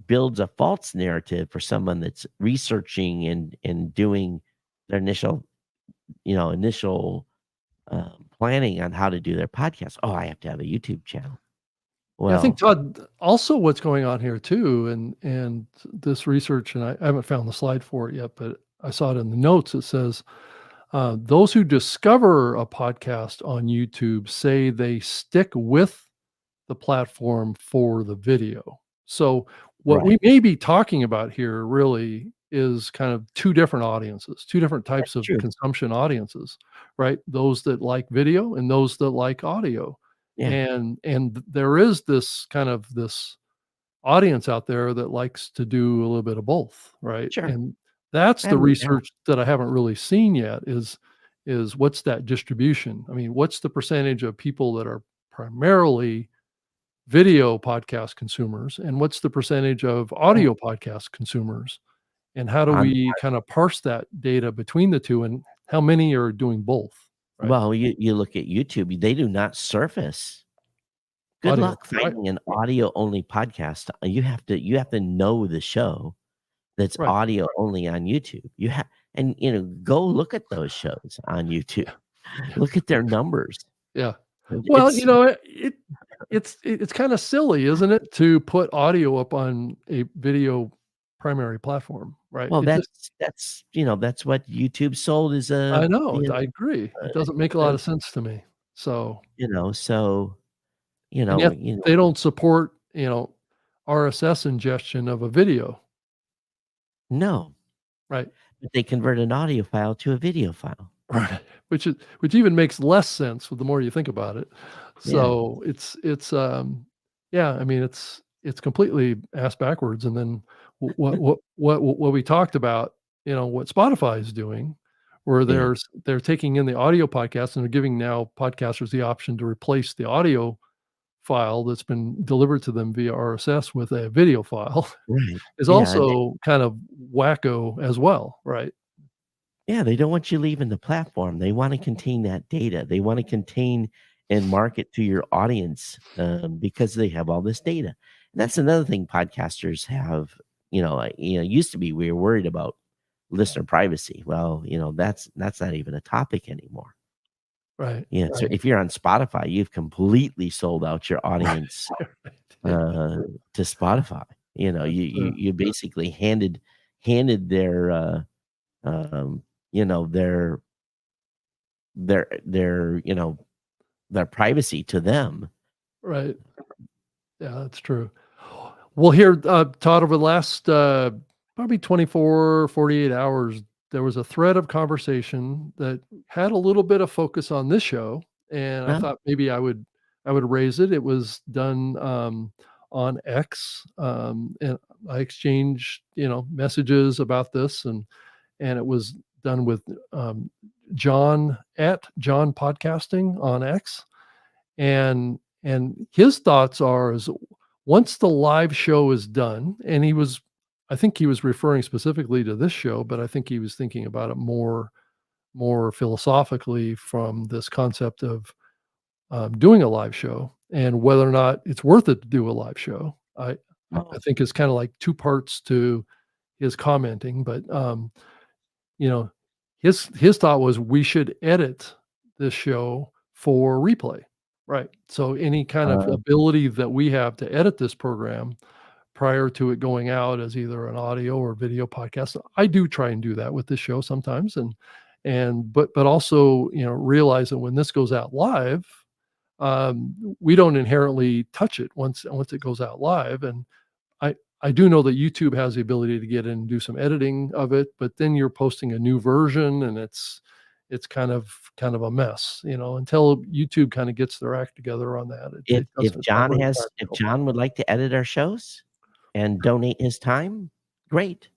builds a false narrative for someone that's researching and doing their initial planning on how to do their podcast. Oh, I have to have a YouTube channel. Yeah, I think, Well, Todd, also what's going on here too, and this research, and I haven't found the slide for it yet, but I saw it in the notes. It says those who discover a podcast on YouTube say they stick with the platform for the video. So what we right. may be talking about here really is kind of two different audiences, two different types That's of true. consumption audiences, right? Those that like video and those that like audio. Yeah. And there is this kind of this audience out there that likes to do a little bit of both, right? Sure. And that's the And yeah. research that I haven't really seen yet is what's that distribution? I mean, what's the percentage of people that are primarily video podcast consumers and what's the percentage of Yeah. audio podcast consumers? And how do On we kind of parse that data between the two and how many are doing both, right? Well, you look at YouTube, they do not surface. Good Audio, luck right? finding an audio only podcast. You have to know the show that's Right. audio only on YouTube. And go look at those shows on YouTube. Look at their numbers. Yeah. Well, It's it's kind of silly, isn't it, to put audio up on a video primary platform, right? well, It just that's what YouTube sold as I a know, I agree. It doesn't make a lot uh, of sense to me. So, so and yet they don't support, RSS ingestion of a video, no, right? but they convert an audio file to a video file. Right. Which even makes less sense the more you think about it. Yeah. So yeah, I mean it's completely ass backwards. And then what we talked about, what Spotify is doing, where Yeah. they're taking in the audio podcast and they're giving now podcasters the option to replace the audio file that's been delivered to them via RSS with a video file Right. is Yeah, and also kind of wacko as well, right? yeah, they don't want you leaving the platform. They wanna contain that data. They wanna contain and market to your audience, because they have all this data. And that's another thing podcasters have, used to be we were worried about listener privacy. Well, that's not even a topic anymore. Right. Yeah, so if you're on Spotify, you've completely sold out your audience, Yeah. to Spotify. You basically handed um, you know, their their their privacy to them. Right. Yeah, that's true. Well, here, Todd, over the last probably 24, 48 hours, there was a thread of conversation that had a little bit of focus on this show, and I Huh? thought maybe I would raise it. It was done on X, and I exchanged messages about this, and it was done with John at John Podcasting on X, and his thoughts are is once the live show is done, and I think he was referring specifically to this show, but I think he was thinking about it more philosophically from this concept of doing a live show and whether or not it's worth it to do a live show. I Oh, think it's kind of like two parts to his commenting, but you know, his thought was we should edit this show for replay. Right. So any kind of uh, ability that we have to edit this program prior to it going out as either an audio or video podcast, I do try and do that with this show sometimes. But also, realize that when this goes out live, we don't inherently touch it once it goes out live. And I do know that YouTube has the ability to get in and do some editing of it, but then you're posting a new version and it's kind of a mess, until YouTube kind of gets their act together on that. If It's if not John really has if practical. John would like to edit our shows and donate his time, great.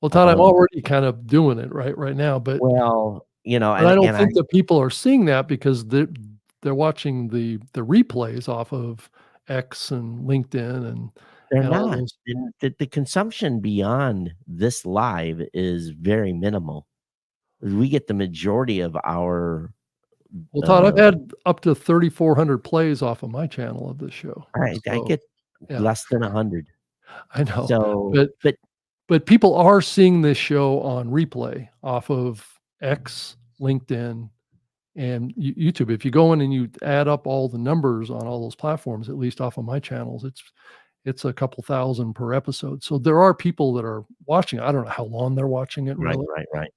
Well, Todd, I'm Um, already kind of doing it right now, but well, but I don't and I think that people are seeing that because they're watching the replays off of X and LinkedIn they're and all not. those. The consumption beyond this live is very minimal. We get the majority of our Well, Todd, I've uh, had up to 3,400 plays off of my channel of this show. I So, get yeah, less than 100. I know. So, But but but people are seeing this show on replay off of X, LinkedIn, and YouTube. If you go in and you add up all the numbers on all those platforms, at least off of my channels, it's a couple thousand per episode. So there are people that are watching. I don't know how long they're watching it right, really. right.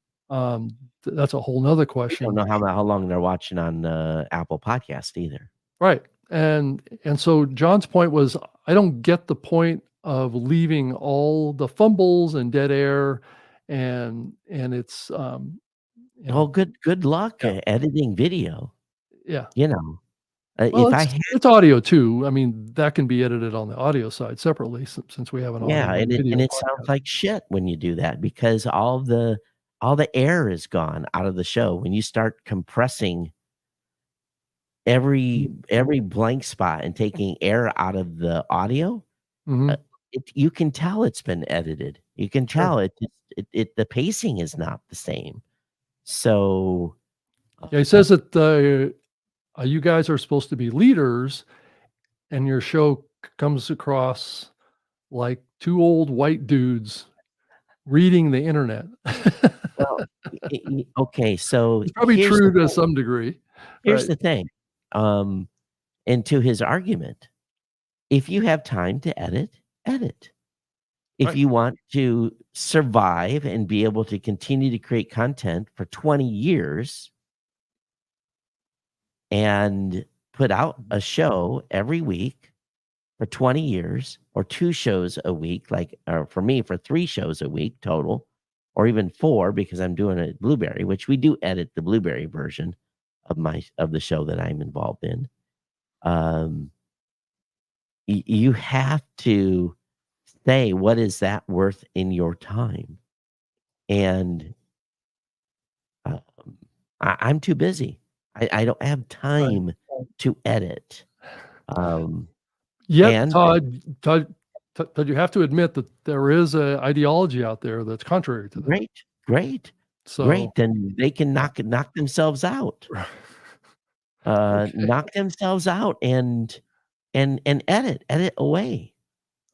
That's a whole nother We question. don't know how long they're watching on Apple Podcast either. Right. And so John's point was, I don't get the point of leaving all the fumbles and dead air and it's Oh, good luck Yeah. editing video. Yeah. If Well, I had, it's audio too. I mean, that can be edited on the audio side separately since we have an audio yeah, and and video it sounds podcast. like shit when you do that because all the air is gone out of the show when you start compressing every blank spot and taking air out of the audio. Mhm. You can tell it's been edited. You can Sure. tell the pacing is not the same. So Yeah, he says that you guys are supposed to be leaders, and your show comes across like two old white dudes reading the internet. well, okay. So It's probably here's true the to thing. some degree, Here's right? the thing. And to his argument, if you have time to edit, edit. If Right. you want to survive and be able to continue to create content for 20 years and put out a show every week for 20 years or 2 shows a week, or for me, for 3 shows a week total, or even 4 because I'm doing a Blueberry, which we do edit the Blueberry version of the show that I'm involved in. You have to say, what is that worth in your time? And um, I'm too busy. I don't have Right. time to edit. Yet, And Todd, you have to admit that there is a ideology out there that's contrary to that. great. So, Then they can knock themselves out. okay, Knock themselves out and edit away.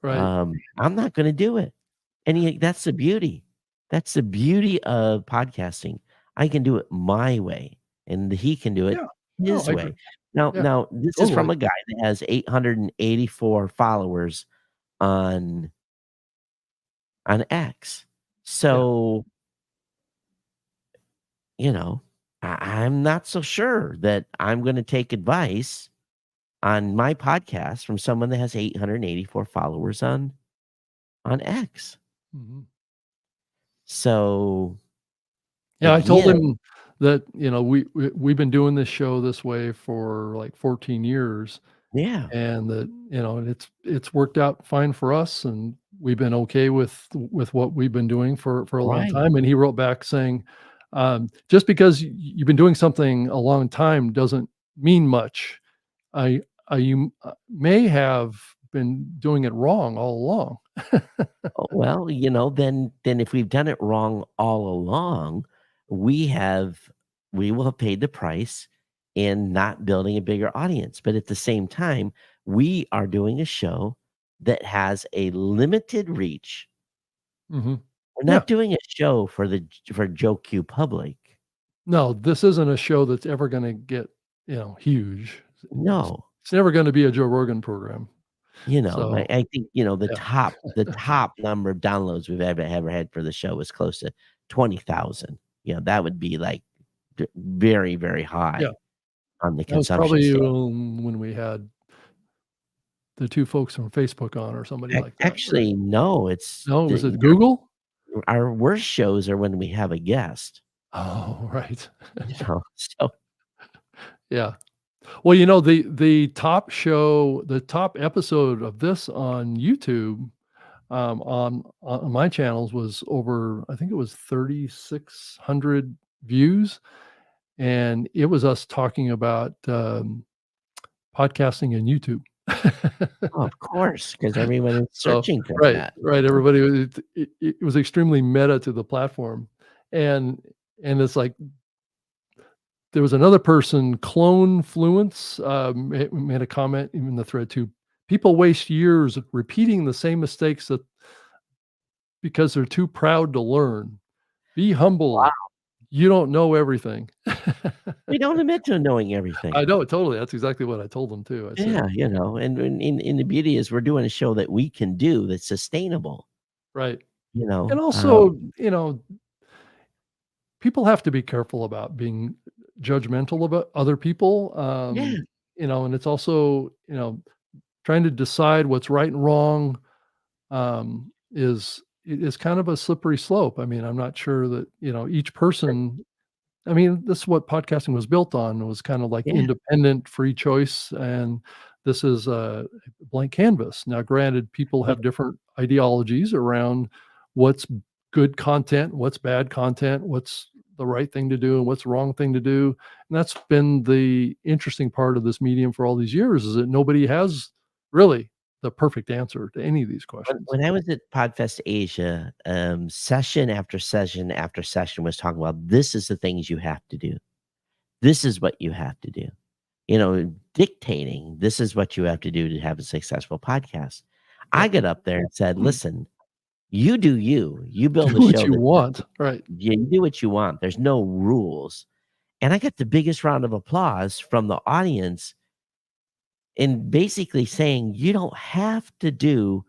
right, I'm not going to do it. And that's the beauty. That's the beauty of podcasting. I can do it my way, and he can do it yeah, no, his I way. agree. Now, Yeah, this is from totally. a guy that has 884 followers on X. Yeah, So, I'm not so sure that I'm going to take advice on my podcast from someone that has 884 followers on X. mhm. So, Yeah, I told again, him that, we've been doing this show this way for like 14 years, yeah, and that, it's worked out fine for us, and we've been okay with what we've been doing for a long right. time. And he wrote back saying, just because you've been doing something a long time doesn't mean much. You may have been doing it wrong all along. Oh, well, then if we've done it wrong all along, we will have paid the price in not building a bigger audience. But at the same time, we are doing a show that has a limited reach. Mhm. We're Yeah. not doing a show for Joe Q public. No, this isn't a show that's ever gonna get, huge. No. It's never gonna be a Joe Rogan program. So, I think, the yeah. top number of downloads we've ever had for the show is close to 20,000. That would be like very, very high Yeah. on the That was consumption probably, scale. when we had the 2 folks from Facebook on or somebody like that, right? Actually, no, it's No, was it Google? our worst shows are when we have a guest. Oh, right. So Yeah. Well, you know, the top show, the top episode of this on YouTube, on my channels was over, I think it was 3,600 views, and it was us talking about, podcasting and YouTube. of course, because everyone is So searching for right, that. right, everybody it was extremely meta to the platform, and it's like there was another person, Clone Fluence, made a comment in the thread too. People waste years repeating the same mistakes that because they're too proud to learn. Be Wow. humble. You don't know everything. We don't admit to knowing everything. I know, totally. That's exactly what I told them too. I said, Yeah, and the beauty is we're doing a show that we can do that's sustainable, right. you And know? also, you know, people have to be careful about being judgmental about other people. Yeah, You know, and it's also, you know, trying to decide what's right and wrong is kind of a slippery slope. I mean, I'm not sure that, you know, each person, I mean, this is what podcasting was built on, was kind of like yeah, independent free choice. And this is a blank canvas. Now, granted, people yeah, have different ideologies around what's good content, what's bad content, what's the right thing to do and what's the wrong thing to do. And that's been the interesting part of this medium for all these years, is that nobody has really the perfect answer to any of these questions. when I was at Podfest Asia, session after session after session was talking about, "This is the things you have to do. This is what you have to do." You know, dictating, "This is what you have to do to have a successful podcast." I Yep. got up there and said, "Listen, you do you. You build Do a what show you that want. Right. yeah, you do what you want. There's no rules." And I got the biggest round of applause from the audience in basically saying, "You don't have to do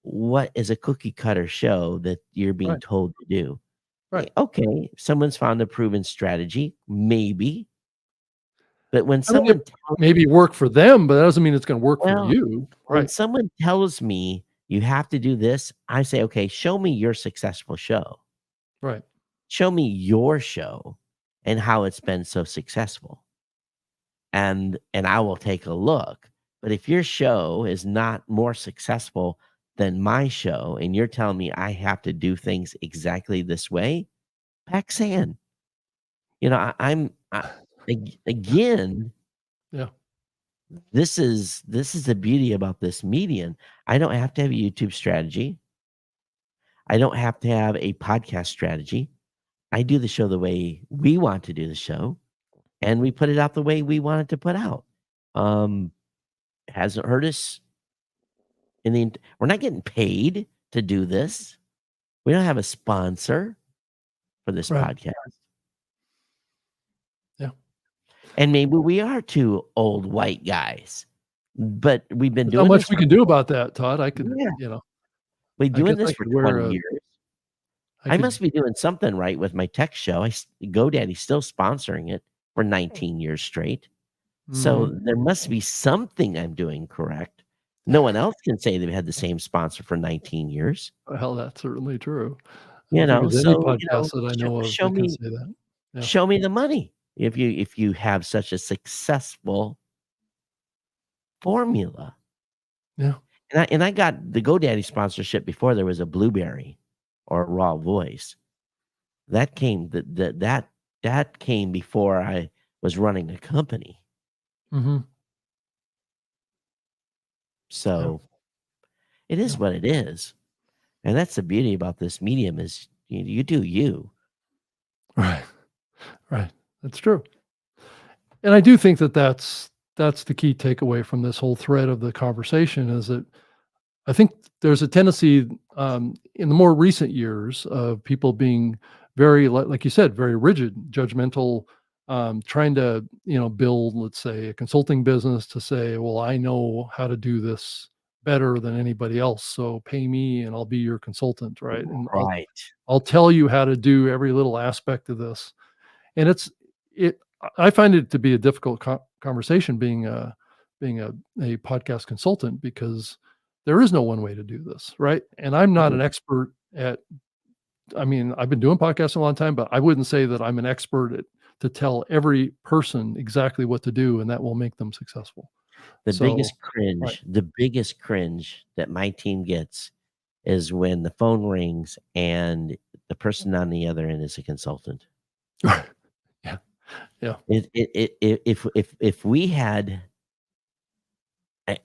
what is a cookie cutter show that you're being Right. told to do." Right. Okay, someone's found a proven strategy, maybe, but when I mean, it someone tells maybe work for them, but that doesn't mean it's gonna work for well, you. when Right. someone tells me you have to do this, I say, "Okay, show me your successful show. Right. Show me your show and how it's been so successful." And I will take a look. But if your show is not more successful than my show and you're telling me I have to do things exactly this way, pack sand. You know, again, Yeah. this is the beauty about this medium. I don't have to have a YouTube strategy. I don't have to have a podcast strategy. I do the show the way we want to do the show, and we put it out the way we want it to put out. Um, hasn't hurt us we're not getting paid to do this. We don't have a sponsor for this Right. podcast. Yeah. And maybe we are two old white guys, but we've been There's not doing much this we for can do about that, Todd. I could, yeah, you know, we've I doing guess this I for could wear 20 a years. I I could must be doing something right with my tech show. GoDaddy's still sponsoring it for 19 years straight. mhm. So there must be something I'm doing correct. No one else can say they've had the same sponsor for 19 years. Well, that's certainly true. I You don't think know, there's any so podcast that I know of show that can me say that. Yeah. show me the money if you have such a successful formula. Yeah. And I got the GoDaddy sponsorship before there was a Blueberry or a Raw Voice. That came that came before I was running a company. Mhm. Yeah. So it is Yeah. what it is. And that's the beauty about this medium is you do you. Right. Right. That's true. And I do think that that's the key takeaway from this whole thread of the conversation, is that I think there's a tendency in the more recent years of people being very, like you said, very rigid, judgmental, trying to, you know, build, let's say, a consulting business to say, well, I know how to do this better than anybody else, so pay me and I'll be your consultant, right? And Right. I'll tell you how to do every little aspect of this. And it I find it to be a difficult conversation being a podcast consultant, because there is no one way to do this, right? And I'm not an expert at I mean, I've been doing podcasting a long time, but I wouldn't say that I'm an expert to tell every person exactly what to do, and that will make them successful. The So, biggest cringe that my team gets is when the phone rings and the person on the other end is a consultant. yeah, yeah, If we had,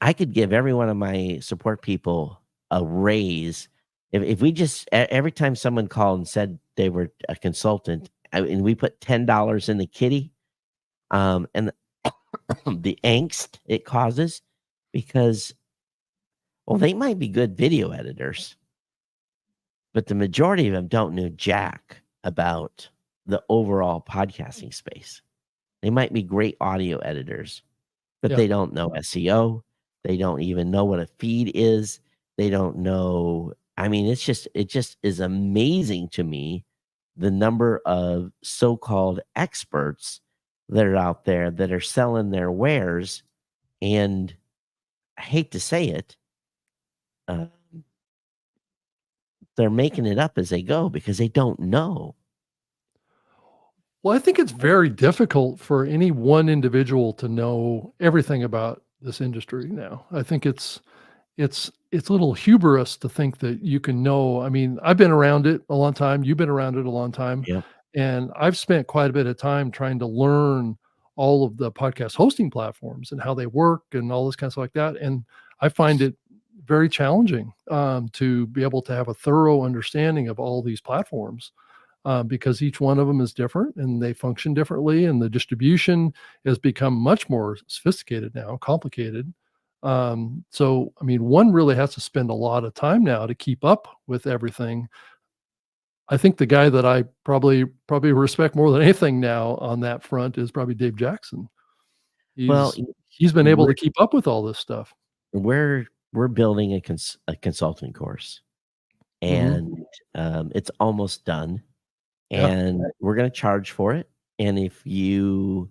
I could give every one of my support people a raise. If we just every time someone called and said they were a consultant, and we put $10 in the kitty, and the angst it causes, because well, they might be good video editors, but the majority of them don't know jack about the overall podcasting space. They might be great audio editors, but Yeah. they don't know SEO. They don't even know what a feed is. They don't know. I mean, it just is amazing to me the number of so-called experts that are out there that are selling their wares, and I hate to say it, they're making it up as they go because they don't know. Well, I think it's very difficult for any one individual to know everything about this industry now. I think it's a little hubris to think that you can know. I mean, I've been around it a long time. You've been around it a long time, Yep. and I've spent quite a bit of time trying to learn all of the podcast hosting platforms and how they work and all this kind of stuff like that. And I find it very challenging to be able to have a thorough understanding of all these platforms. Because each one of them is different and they function differently, and the distribution has become much more sophisticated now, complicated. So, I mean, one really has to spend a lot of time now to keep up with everything. I think the guy that I probably respect more than anything now on that front is probably Dave Jackson. Well, He's been able to we're keep up with all this stuff. we're building a consulting course, Mhm. and it's almost done, Yeah. and we're going to charge for it. And if you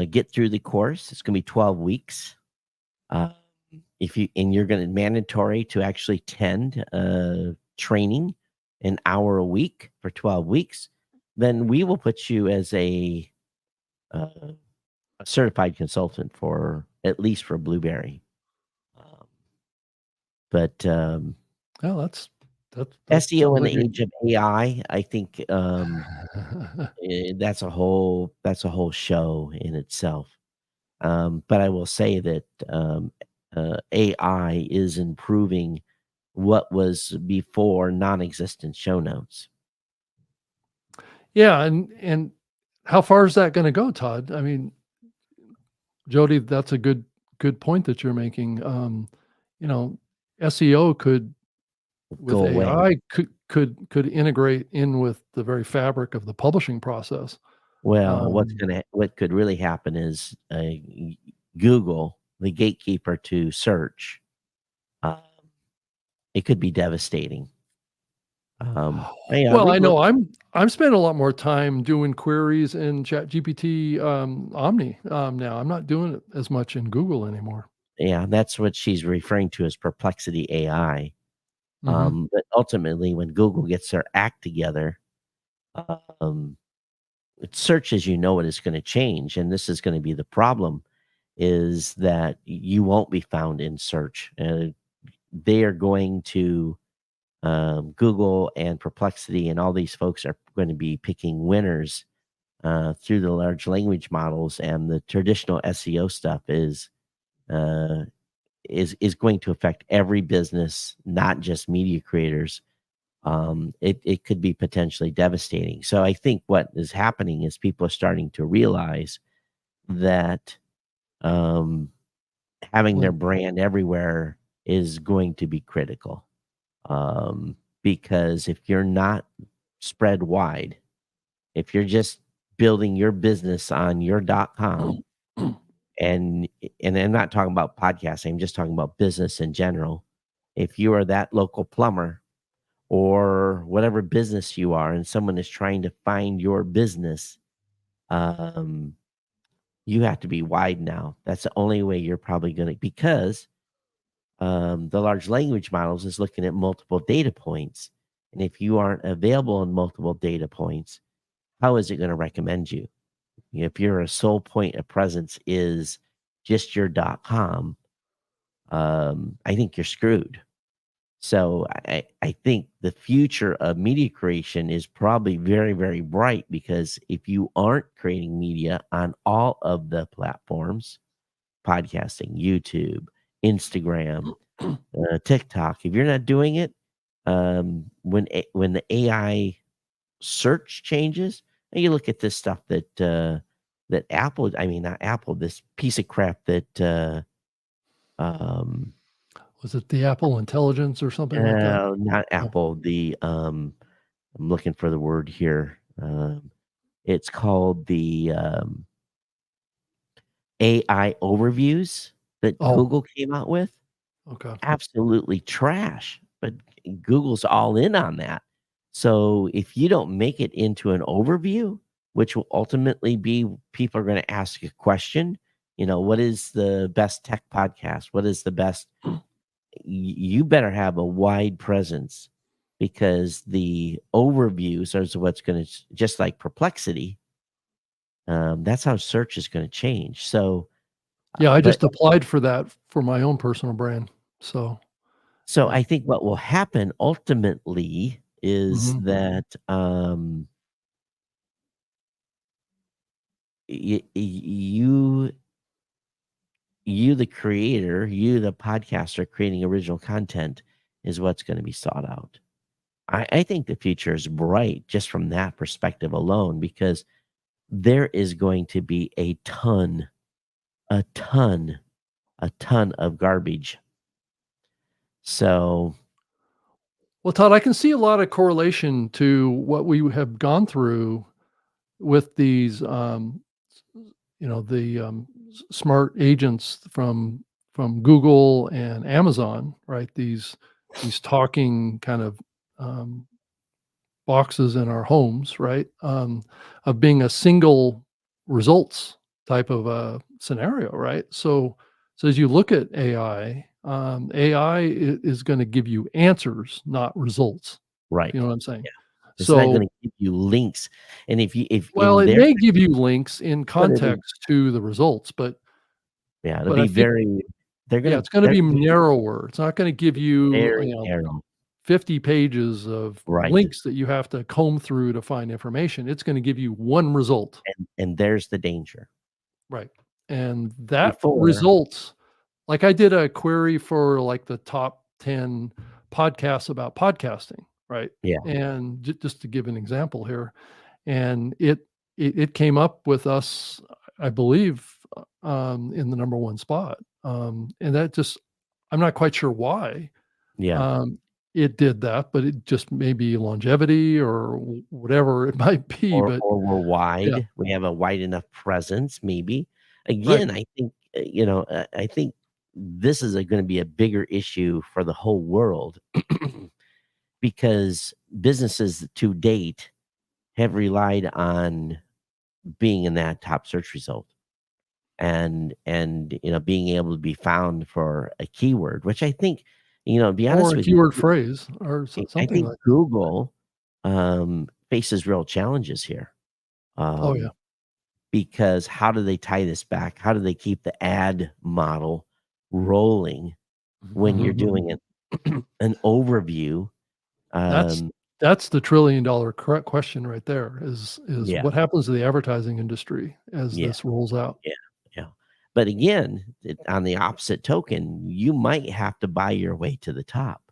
get through the course, it's going to be 12 weeks. You're going to mandatory to actually attend training an hour a week for 12 weeks, then we will put you as a certified consultant for at least for Blueberry. But Yeah, that's SEO in sounds the age of AI, I think that's a whole show in itself. But I will say that AI is improving what was before non-existent show notes. Yeah, and how far is that gonna go, Todd? I mean, Jody, that's a good point that you're making. You know, SEO could, with Go away. AI, could integrate in with the very fabric of the publishing process. Well, Um, what could really happen is Google, the gatekeeper to search, um, it could be devastating. well, We I look, know I'm spending a lot more time doing queries in ChatGPT, Omni, now. I'm not doing it as much in Google anymore. yeah, that's what she's referring to as Perplexity AI. Mhm. But ultimately, when Google gets their act together, um, search, as you know, it is going to change, and this is going to be the problem: is that you won't be found in search. They are going to Google and Perplexity and all these folks are going to be picking winners through the large language models, and the traditional SEO stuff uh, is going to affect every business, not just media creators. It could be potentially devastating. So I think what is happening is people are starting to realize that um, having their When brand everywhere is going to be critical. Because if you're not spread wide, if you're just building your business on your .com, and I'm not talking about podcasting, I'm just talking about business in general. If you are that local plumber or whatever business you are, and someone is trying to find your business, um, you have to be wide now. That's the only way you're probably going to, because the large language models is looking at multiple data points. And if you aren't available in multiple data points, how is it going to recommend you? If your sole point of presence is just your .com, I think you're screwed. So I think the future of media creation is probably very, very bright, because if you aren't creating media on all of the platforms, podcasting, YouTube, Instagram, TikTok, if you're not doing it, when the AI search changes, and you look at this stuff that Apple, I mean, not Apple, this piece of crap that Was it the Apple Intelligence or something like that? not Oh, Apple, I'm looking for the word here. It's called the AI overviews that oh, Google came out with. okay. Absolutely trash, but Google's all in on that. So if you don't make it into an overview, which will ultimately be, people are going to ask a question, what is the best tech podcast? What is the best? You better have a wide presence, because the overviews are what's going to, just like Perplexity, that's how search is going to change. So, Yeah, I but just applied for that for my own personal brand. So, So yeah. I think what will happen ultimately is Mhm. that you, the creator, you, the podcaster creating original content, is what's going to be sought out. I think the future is bright just from that perspective alone, because there is going to be a ton, a ton, a ton of garbage. So Well, Todd, I can see a lot of correlation to what we have gone through with these, smart agents from Google and Amazon, right? These talking kind of um, boxes in our homes, right? Of being a single results type of a scenario, right? So as you look at AI, AI is going to give you answers, not results. You right, know what I'm saying? yeah, it's not going So, to give you links, and if well, in it there, may give you links in going to be, context to the results, yeah, it'll but I be think, very, yeah, it's going to they're be gonna be narrower. It's not going to give you, very narrow, 50 pages of right, links that you have to comb through to find information. It's going to give you one result. and there's the danger. Right. And that Before, results, like I did a query for like the top 10 podcasts about podcasting, right? yeah, And just to give an example here, and it came up with us, I believe, in the number one spot. And that just, I'm not quite sure why yeah, um, it did that, but it just may be longevity or whatever it might be. But or we're yeah, wide, we have a wide enough presence, maybe. right. Again, I think, I think this is gonna be a bigger issue for the whole world, because businesses to date have relied on being in that top search result, and being able to be found for a keyword, which I think, to be Or honest a with you, keyword phrase or I something think like that. Google faces real challenges here, Oh, yeah. um, because how do they tie this back? How do they keep the ad model rolling when you're Mhm. doing an overview? That's Um, that's the $1,000,000,000 correct question right there is yeah, what happens to the advertising industry as yeah, this rolls out? yeah, yeah. But again, on the opposite token, you might have to buy your way to the top.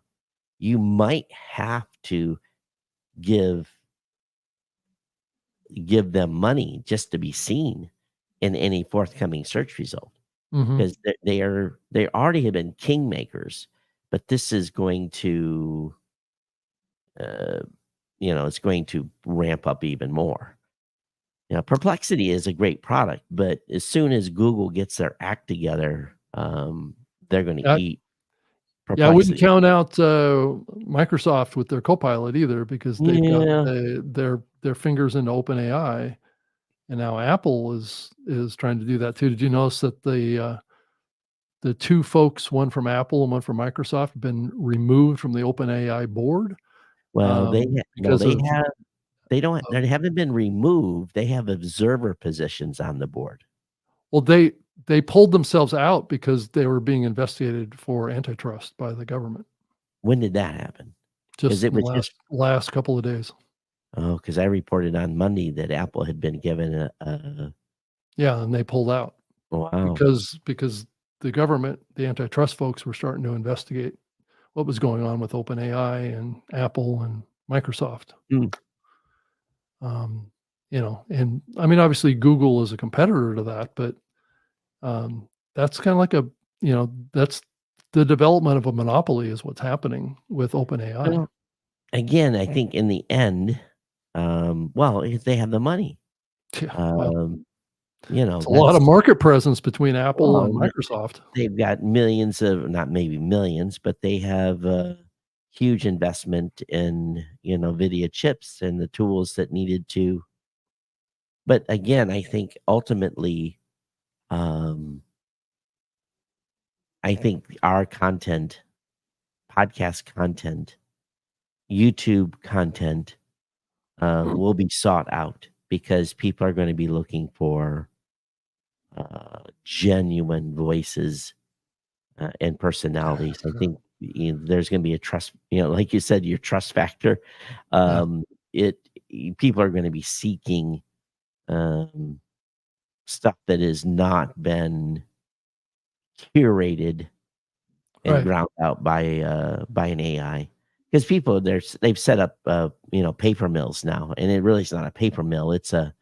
You might have to give give them money just to be seen in any forthcoming search result, Mhm. because they already have been kingmakers, but this is going to, uh, it's going to ramp up even more. Perplexity is a great product, but as soon as Google gets their act together, they're going to Yeah, eat yeah, I wouldn't Perplexity. count out, Microsoft with their Copilot either because they've got Yeah, their fingers into OpenAI, and now Apple is trying to do that too. Did you notice that the 2 folks, one from Apple and one from Microsoft, have been removed from the OpenAI board? Well, because they of have they don't of they haven't been removed. They have observer positions on the board. well, they pulled themselves out because they were being investigated for antitrust by the government When did that happen? Because just it in the was just last couple of days. because I reported on Monday that Apple had been given a Yeah, and they pulled out wow. because the government, the antitrust folks were starting to investigate what was going on with OpenAI and Apple and Microsoft. Hmm. And I mean, obviously Google is a competitor to that, but that's kind of like that's the development of a monopoly is what's happening with OpenAI. Well, again, I think in the end, well, if they have the money, Yeah, well, it's a lot that's of market presence between Apple well, and Microsoft. they've got millions of not maybe millions, but they have a huge investment in NVIDIA chips and the tools that needed to. But again, I think ultimately, um, I think our content, podcast content, YouTube content, will be sought out because people are going to be looking for genuine voices and personalities. I think there's going to be a trust, like you said, your trust factor. Yeah, It People are going to be seeking stuff that has not been curated and right. ground out by an AI. Because people they've set up paper mills now, and it really is not a paper mill. It's a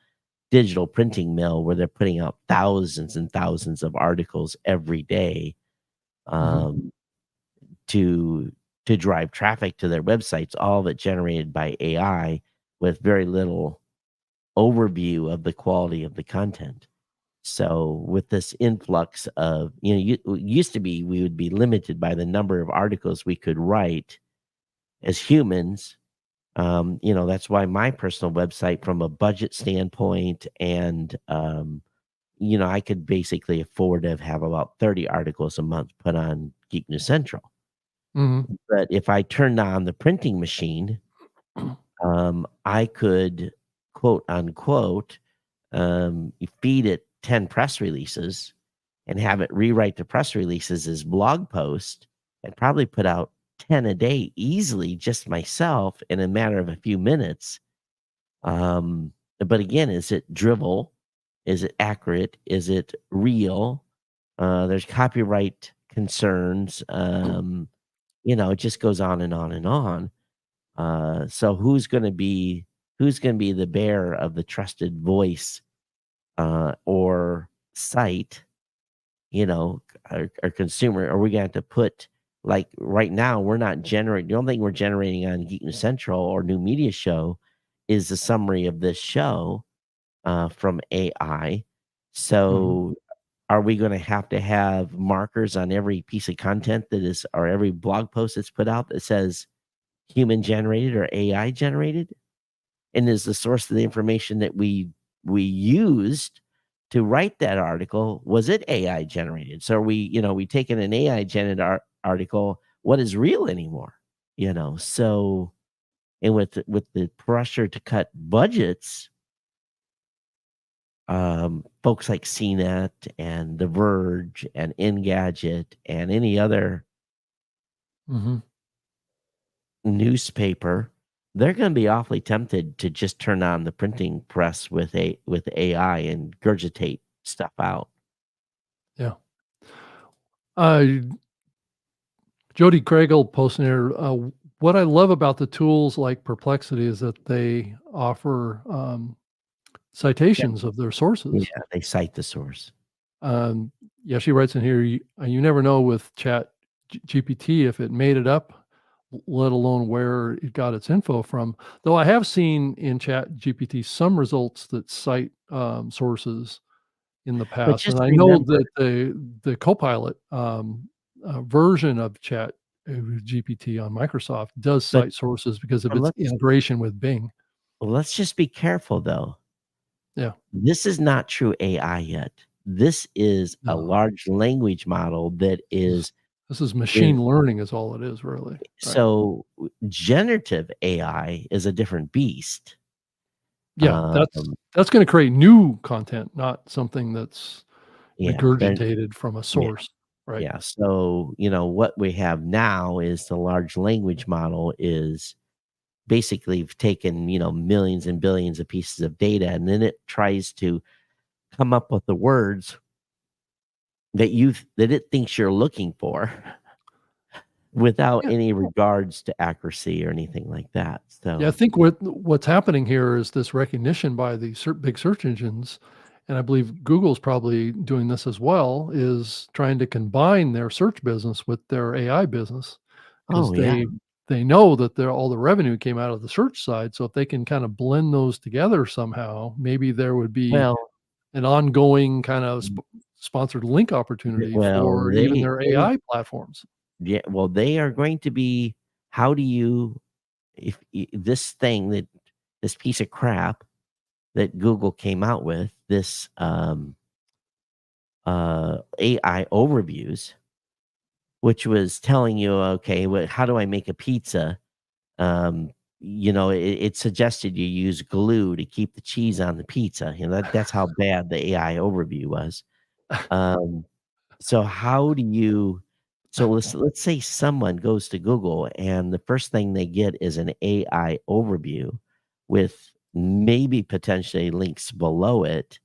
digital printing mill where they're putting out thousands and thousands of articles every day Mhm. um, to drive traffic to their websites, all of it generated by AI with very little overview of the quality of the content. So with this influx of, used to be we would be limited by the number of articles we could write as humans. That's why my personal website, from a budget standpoint, and I could basically afford to have about 30 articles a month put on Geek News Central. Mhm. But if I turned on the printing machine, I could, quote unquote, feed it 10 press releases and have it rewrite the press releases as blog posts and probably put out 10 a day easily, just myself, in a matter of a few minutes. But again, is it drivel? Is it accurate? Is it real? There's copyright concerns. It just goes on and on and on. So who's gonna be the bearer of the trusted voice or site, our consumer? Are we gonna have to put, like, right now, we're not generating the only thing we're generating on Geek News Central or New Media Show is the summary of this show from AI. Mhm. So are we gonna have to have markers on every piece of content that is, or every blog post that's put out, that says human generated or AI generated? And is the source of the information that we used to write that article, was it AI generated? So are we taking an AI generated article, what is real anymore? So, and with the pressure to cut budgets, folks like CNET and The Verge and Engadget and any other Mhm. newspaper, they're going to be awfully tempted to just turn on the printing press with AI and gurgitate stuff out. Yeah. Uh, Jody Craigle posting here. What I love about the tools like Perplexity is that they offer Yeah, citations of their sources. yeah, they cite the source. Um, yeah, she writes in here, you never know with Chat GPT if it made it up, let alone where it got its info from. Though I have seen in Chat GPT some results that cite sources in the But past, and just I know remember, that the Copilot version of Chat GPT on Microsoft does but cite sources because of but its let's integration with Bing. let's just be careful though. Yeah, This is not true AI yet. This is a no, large language model that this is This is machine learning is all it is, really. Right. So generative AI is a different beast. Yeah, Um, that's going to create new content, not something that's yeah, regurgitated from a yeah, source, right? yeah. So, what we have now is the large language model is basically taken, millions and billions of pieces of data, and then it tries to come up with the words that it thinks you're looking for without Yeah. any regards to accuracy or anything like that. Yeah, I So, think what's happening here is this recognition by the big search engines, and I believe Google's probably doing this as well, is trying to combine their search business with their AI business because oh yeah. they know that all the revenue came out of the search side. So if they can kind of blend those together somehow, maybe there would be Well, an ongoing kind of sponsored link opportunity well, for even their AI platforms. yeah, well, they are going to be. How do you, if this piece of crap that Google came out with, this AI overviews, which was telling you, okay, how do I make a pizza? It suggested you use glue to keep the cheese on the pizza. That's how bad the AI overview was. Um, so how do you? So let's say someone goes to Google and the first thing they get is an AI overview with maybe potentially links below it.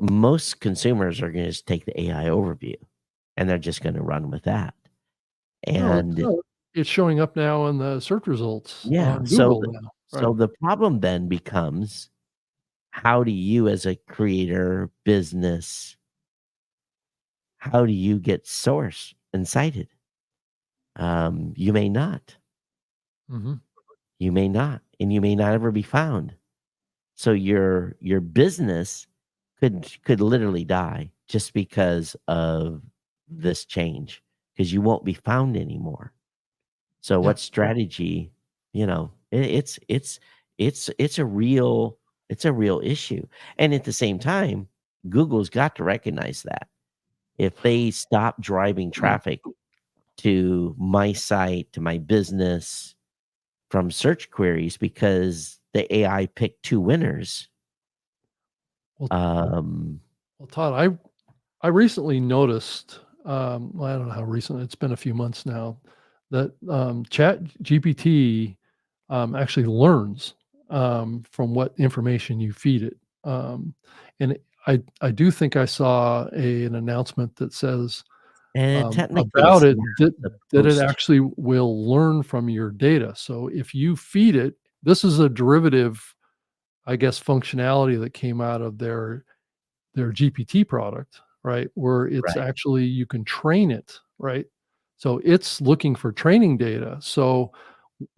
Most consumers are going to just take the AI overview and they're just going to run with that. No, And it's showing up now in the search results yeah, on so Google the, now, right? so the problem then becomes, how do you as a creator business, how do you get sourced and cited? You may not. Mhm. You may not, and you may not ever be found. So your business could literally die just because of this change, because you won't be found anymore. So Yeah. what strategy, it's a real issue. And at the same time, Google's got to recognize that. If they stop driving traffic to my site, to my business from search queries because the AI picked two winners. Well Um, well, Todd, I recently noticed, well, I don't know how recent, it's been a few months now, that, ChatGPT, actually learns, from what information you feed it. And I do think I saw an announcement that says, and technically, about it's it not that it supposed to. actually will learn from your data. So if you feed it, this is a derivative, I guess, functionality that came out of their GPT product, right? Where it's Right. actually you can train it, right? So it's looking for training data. So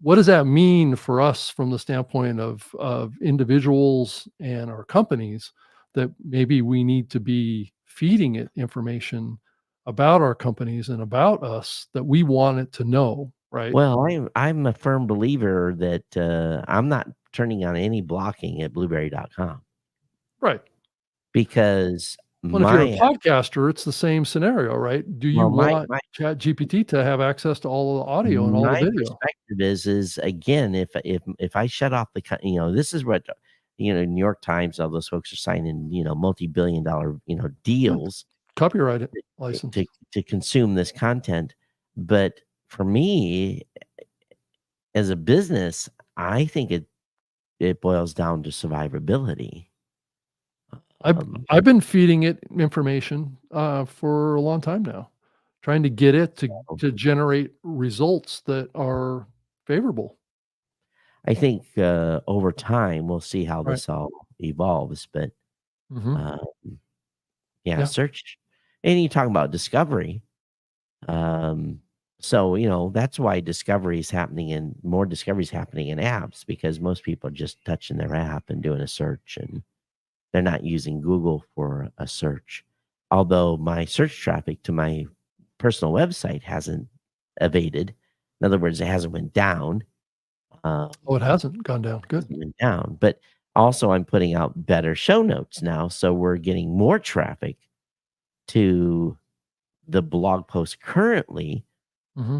what does that mean for us from the standpoint of individuals and our companies, that maybe we need to be feeding it information about our companies and about us that we want it to know, right? Well, I'm a firm believer that I'm not turning on any blocking at blueberry.com Right. because Well, if you're a my podcaster, it's the same scenario, right? Do you well my want my ChatGPT to have access to all of the audio and all the my video? perspective is again, if I shut off this is what New York Times, all those folks are signing multi-billion-dollar Yeah, deals copyright to license. to to consume this content. But for me, as a business, I think it boils down to survivability. I've Um, I've been feeding it information, for a long time now, trying to get it to generate results that are favorable. I think over time we'll see how Right. this all evolves. But Mhm. uh, yeah, Yeah. search, and you talk about discovery. Um, so that's why discovery is happening, and more discovery is happening in apps because most people are just touching their app and doing a search, and they're not using Google for a search. Although my search traffic to my personal website hasn't evaded. In other words, it hasn't went down. Oh, it hasn't gone down. Good. Hasn't went down. But also, I'm putting out better show notes now, so we're getting more traffic to the blog posts currently, Hmm.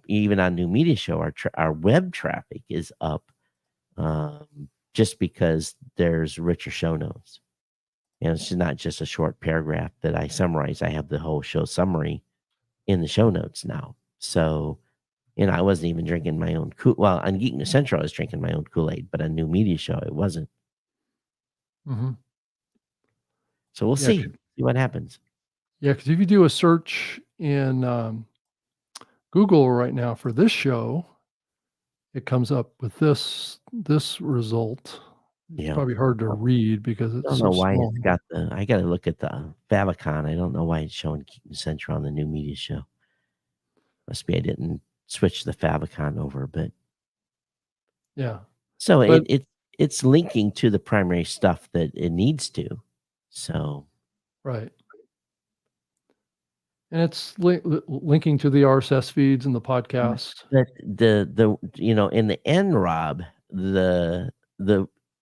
even on New Media Show, our web traffic is up, just because there's richer show notes. It's not just a short paragraph that I summarize. I have the whole show summary in the show notes now. So, I wasn't even drinking my own well, on Geek News Central, I was drinking my own Kool-Aid, but on New Media Show, it wasn't. Hmm. So we'll Yeah, see what happens. Yeah, because if you do a search in Google right now for this show, it comes up with this result. It's Yeah. probably hard to read because I it's don't so know why small. it's got I got to look at the favicon. I don't know why it's showing Geek News Central on the New Media Show. Must be I didn't switch the favicon over, but Yeah, so but it's linking to the primary stuff that it needs to. So right, and it's linking to the RSS feeds and the podcast. but the in the end, Rob, the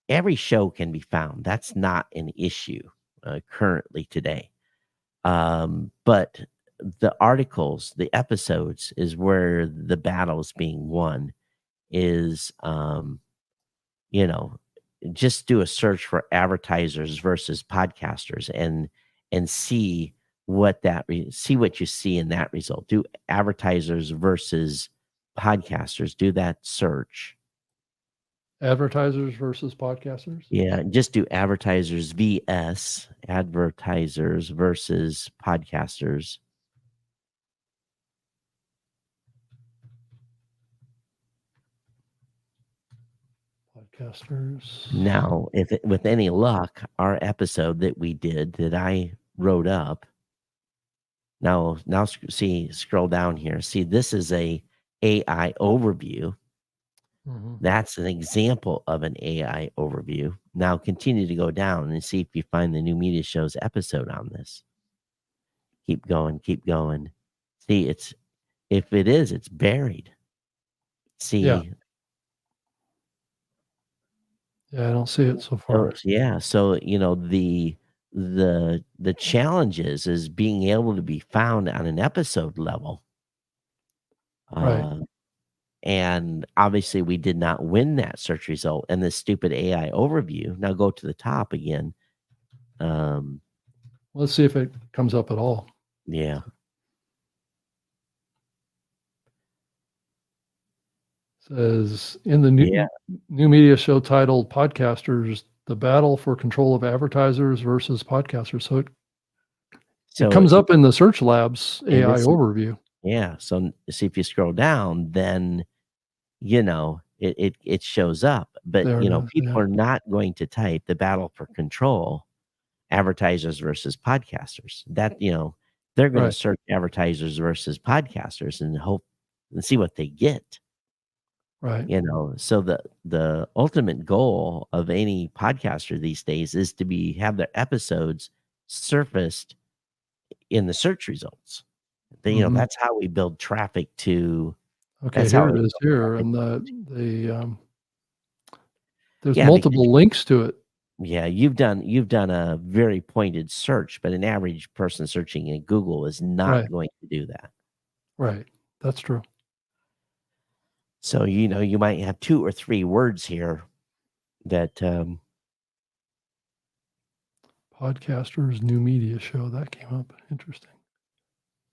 every show can be found. That's not an issue currently today. But the articles, the episodes is where the battle is being won. Is just do a search for advertisers versus podcasters and see see what you see in that result. Do advertisers versus podcasters. Do that search. Advertisers versus podcasters. Yeah, just do advertisers vs advertisers versus podcasters. Podcasters. Now, with any luck, our episode that we did that I wrote up. Now scroll down here. See, this is a AI overview. Mhm. That's an example of an AI overview. Now continue to go down and see if you find the New Media Show's episode on this. Keep going, keep going. See, if it is, it's buried. See, Yeah, I don't see it so far. yeah. So the challenges is being able to be found on an episode level. Right. And obviously we did not win that search result and this stupid AI overview. Now go to the top again. Let's see if it comes up at all. Yeah. Says in the new media show titled Podcasters, the battle for control of advertisers versus podcasters. So it comes up in the Search Labs AI overview. Yeah. So see if you scroll down, then it shows up. But people are not going to type the battle for control advertisers versus podcasters. That they're going to search advertisers versus podcasters and hope and see what they get. Right. So the ultimate goal of any podcaster these days is to have their episodes surfaced in the search results. That's how we build traffic to. Okay, here it is here, and there's multiple links to it. Yeah, you've done a very pointed search, but an average person searching in Google is not going to do that. Right, that's true. So you might have 2 or 3 words here that Podcasters New Media Show, that came up. Interesting.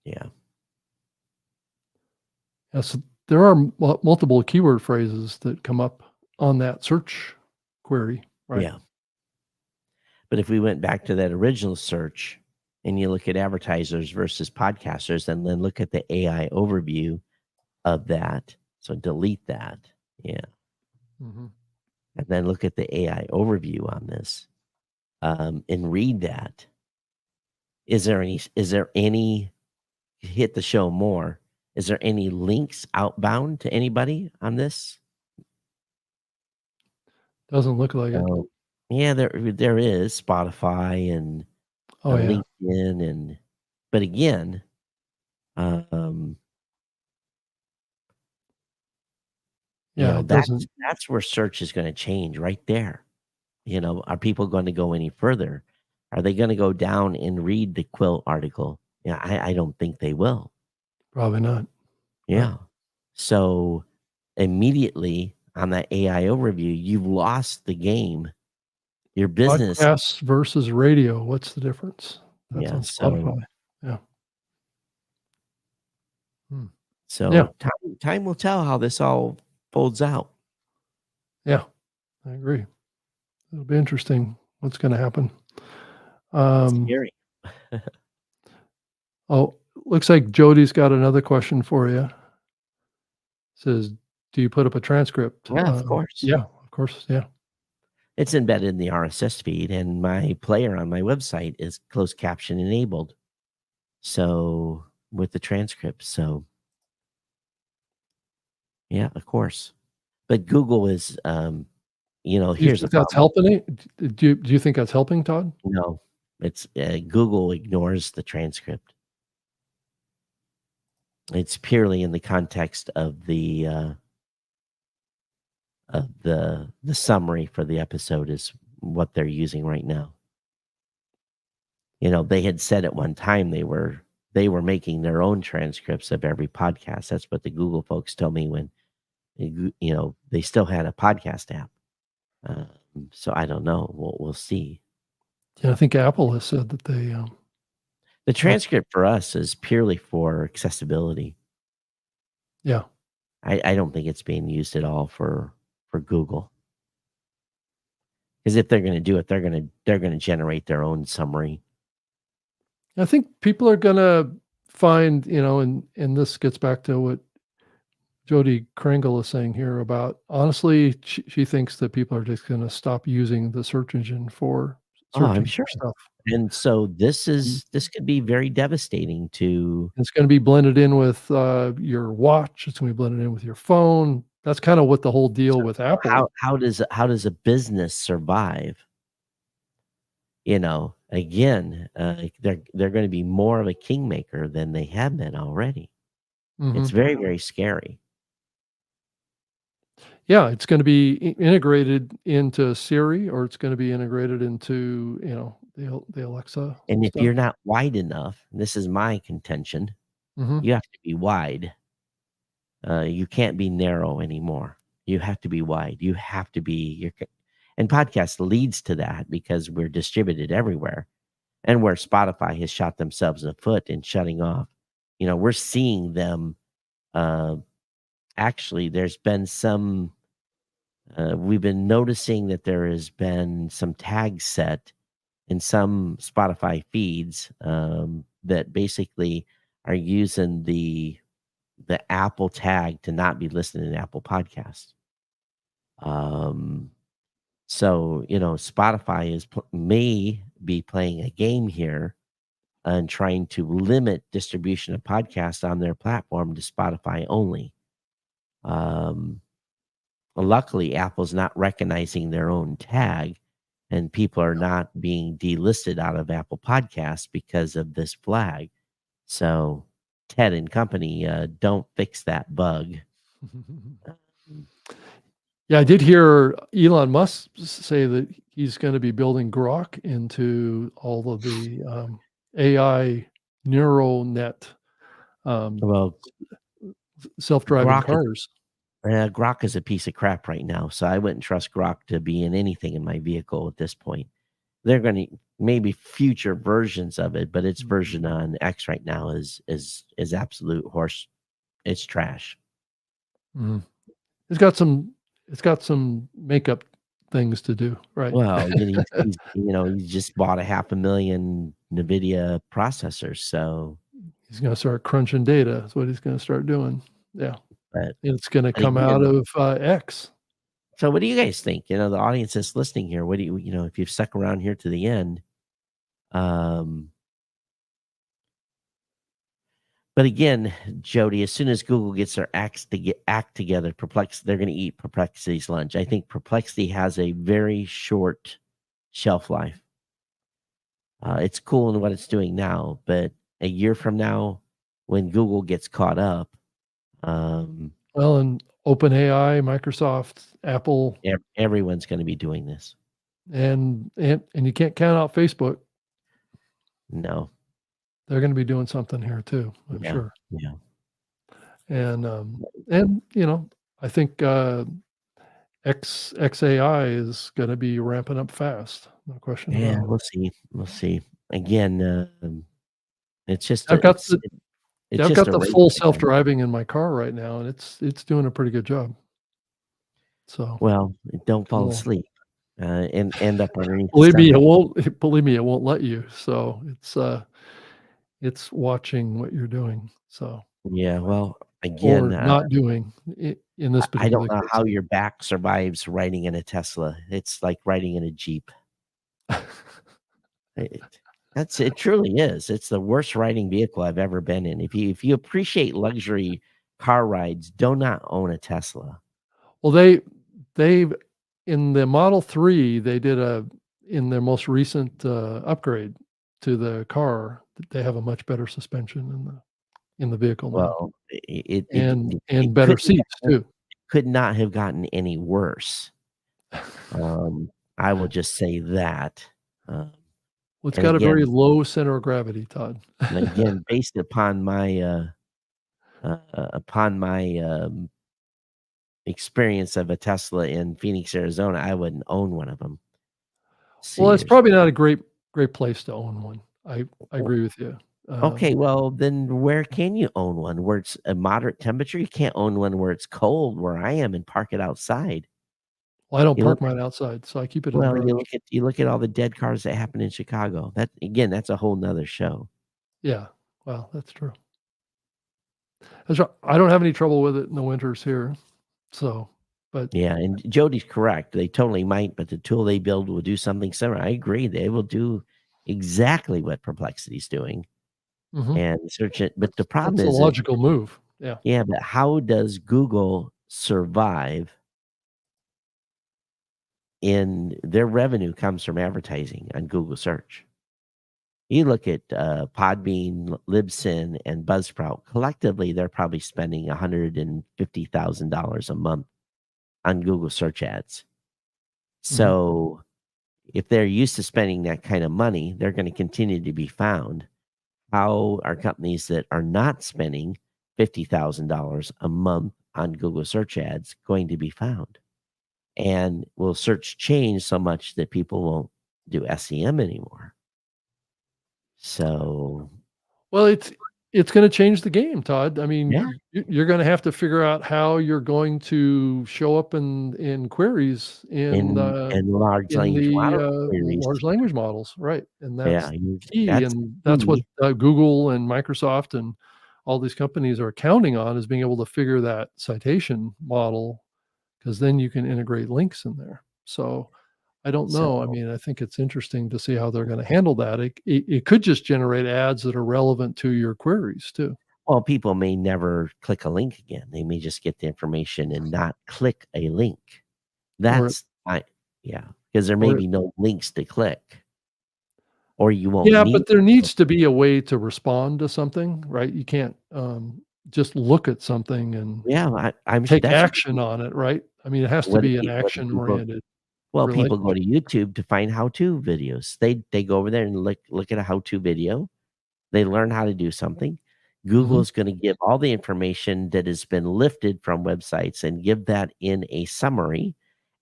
Yeah. Yes, there are multiple keyword phrases that come up on that search query, right? Yeah. But if we went back to that original search and you look at advertisers versus podcasters and then look at the AI overview of that, so delete that. Yeah. Mm-hmm. And then look at the AI overview on this and read that. Is there any hit the show more? Is there any links outbound to anybody on this? Doesn't look like it. Yeah, there is Spotify and LinkedIn but again, that's where search is going to change right there. Are people going to go any further? Are they going to go down and read the Quill article? Yeah, I don't think they will. Probably not. Yeah. So immediately on that AI overview, you've lost the game. Your business. Podcasts versus radio. What's the difference? That's Yeah. on So, Spotify. Yeah. so time will tell how this all folds out. Yeah, I agree. It'll be interesting what's going to happen. Scary. Oh, looks like Jody's got another question for you. Says, do you put up a transcript? Yeah, of course. Yeah, of course. Yeah. It's embedded in the RSS feed, and my player on my website is closed caption enabled. So with the transcript. So yeah, of course. But Google is, Do you here's the think that's problem. helping it? Do you think that's helping, Todd? No, it's Google ignores the transcript. It's purely in the context of the summary for the episode is what they're using right now. They had said at one time they were making their own transcripts of every podcast. That's what the Google folks told me when they still had a podcast app. So I don't know. We'll see. Yeah, I think Apple has said that they. The transcript for us is purely for accessibility. Yeah. I don't think it's being used at all for Google. Because if they're going to do it, they're going to generate their own summary. I think people are going to find, and this gets back to what Jody Kringle is saying here about, honestly, she thinks that people are just going to stop using the search engine for searching I'm sure. for stuff. And so this could be very devastating to. It's going to be blended in with your watch. It's going to be blended in with your phone. That's kind of what the whole deal with Apple. How does a business survive? Again, they're going to be more of a kingmaker than they have been already. It's very, very scary. Yeah, it's going to be integrated into Siri, or it's going to be integrated into the Alexa. And if stuff. you're not wide enough, and this is my contention, you have to be wide. You can't be narrow anymore. You have to be wide. You have to be and podcast leads to that because we're distributed everywhere, and where Spotify has shot themselves in the foot in shutting off. We're seeing them. Actually, there's been some. We've been noticing that there has been some tags set in some Spotify feeds that basically are using the Apple tag to not be listening to Apple Podcasts. So Spotify may be playing a game here and trying to limit distribution of podcasts on their platform to Spotify only. Luckily, Apple's not recognizing their own tag, and people are not being delisted out of Apple Podcasts because of this flag. So Ted and company, don't fix that bug. Yeah, I did hear Elon Musk say that he's going to be building Grok into all of the AI neural net Well, self-driving cars. Grok is a piece of crap right now, so I wouldn't trust Grok to be in anything in my vehicle at this point. They're going to maybe future versions of it, but its version on X right now is absolute horse. It's trash. It's got some makeup things to do, right? Well, he just bought 500,000 NVIDIA processors, so he's going to start crunching data. That's what he's going to start doing. Yeah, but it's going to come out of X. So, what do you guys think? The audience that's listening here. What do you if you've stuck around here to the end? But again, Jody, as soon as Google gets their act together, they're going to eat Perplexity's lunch. I think Perplexity has a very short shelf life. It's cool in what it's doing now, but a year from now, when Google gets caught up, well, and OpenAI, Microsoft, Apple, everyone's going to be doing this, and you can't count out Facebook. No. they're going to be doing something here too, I'm Yeah. sure. Yeah. And I think XAI is going to be ramping up fast. No question Yeah. about it. We'll see. We'll see. Again, it's just I've got it's the it's I've just got a the race full to kind of, self-driving in my car right now, and it's doing a pretty good job. So well, don't fall cool. asleep and end up underneath the Believe me, it sunroof. won't. Believe me, it won't let you. So it's watching what you're doing. So Yeah. Well, again, or not doing in this I don't particular know case. how your back survives riding in a Tesla. It's like riding in a Jeep. It, it truly is. It's the worst riding vehicle I've ever been in. If you appreciate luxury car rides, do not own a Tesla. Well, they've in the Model 3, they did in their most recent upgrade to the car, they have a much better suspension in the vehicle now, Well, it and better seats too. could not have gotten any worse. I will just say that. Um, Well, it's and got a very again, low center of gravity, Todd. based upon my experience of a Tesla in Phoenix, Arizona, I wouldn't own one of them. Well, it's Serious. probably not a great place to own one. I agree with you. Okay, well, then where can you own one? Where it's a moderate temperature? You can't own one where it's cold, where I am, and park it outside. Well, I don't You look park mine outside, so I keep it in the well, garage. you look at all the dead cars that happen in Chicago. That again, that's a whole nother show. Yeah, well, that's true. I don't have any trouble with it in the winters here. So, but Yeah, and Jody's correct. They totally might, but the tool they build will do something similar. I agree. They will do exactly what Perplexity's doing mhm, and search it. But the problem that's a is, logical move. Yeah. yeah, but how does Google survive in their revenue comes from advertising on Google search? You look at Podbean, Libsyn, and Buzzsprout. Collectively, they're probably spending $150,000 a month on Google search ads. Mhm. So if they're used to spending that kind of money, they're going to continue to be found. How are companies that are not spending $50,000 a month on Google search ads going to be found? And will search change so much that people won't do SEM anymore? So, Well, it's gonna change the game, Todd. I yeah, mean, you're gonna have to figure out how you're going to show up in queries in large in language the, model queries, large language models, right, and yeah, that's key, that's and that's what, key. Google and Microsoft and all these companies are counting on is being able to figure that citation model, because then you can integrate links in there. So, I don't So, know. I mean, I think it's interesting to see how they're gonna handle that. It could just generate ads that are relevant to your queries too. well, people may never click a link again. They may just get the information and not click a link. Or That's yeah, because there may or be no links to click, or you won't yeah, need but there to. needs to be a way to respond to something, right? You can't, just look at something and Yeah, I'm sure take that's action on it, right? I mean, it has to be an what do people. action-oriented Well, people go relationship. to YouTube to find how-to videos. They go over there and look at a how-to video. They learn how to do something. Mhm, Google's gonna give all the information that has been lifted from websites and give that in a summary,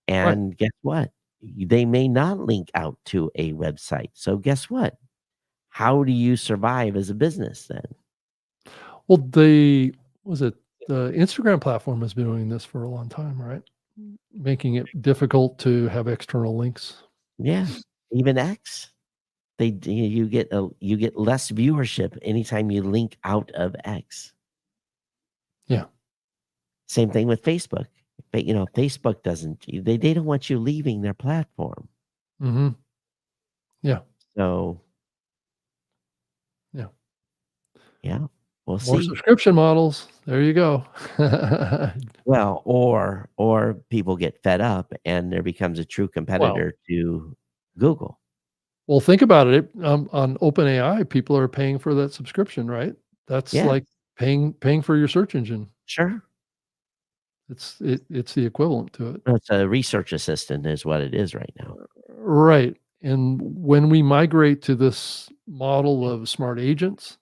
right. and guess what? They may not link out to a website. So guess what? How do you survive as a business then? Well, the Instagram platform has been doing this for a long time, right? Making it difficult to have external links. Yeah, even X. You get less viewership anytime you link out of X. Yeah. Same thing with Facebook. But Facebook doesn't they don't want you leaving their platform. Mhm. Yeah, So yeah. yeah, we'll More see. subscription models. There you go. Well, or people get fed up and there becomes a true Well competitor to Google. well, think about it, on OpenAI, people are paying for that subscription, right? That's Yeah, like paying for your search engine. sure. It's the equivalent to it. It's a research assistant is what it is right now. Right, And when we migrate to this model of smart agents,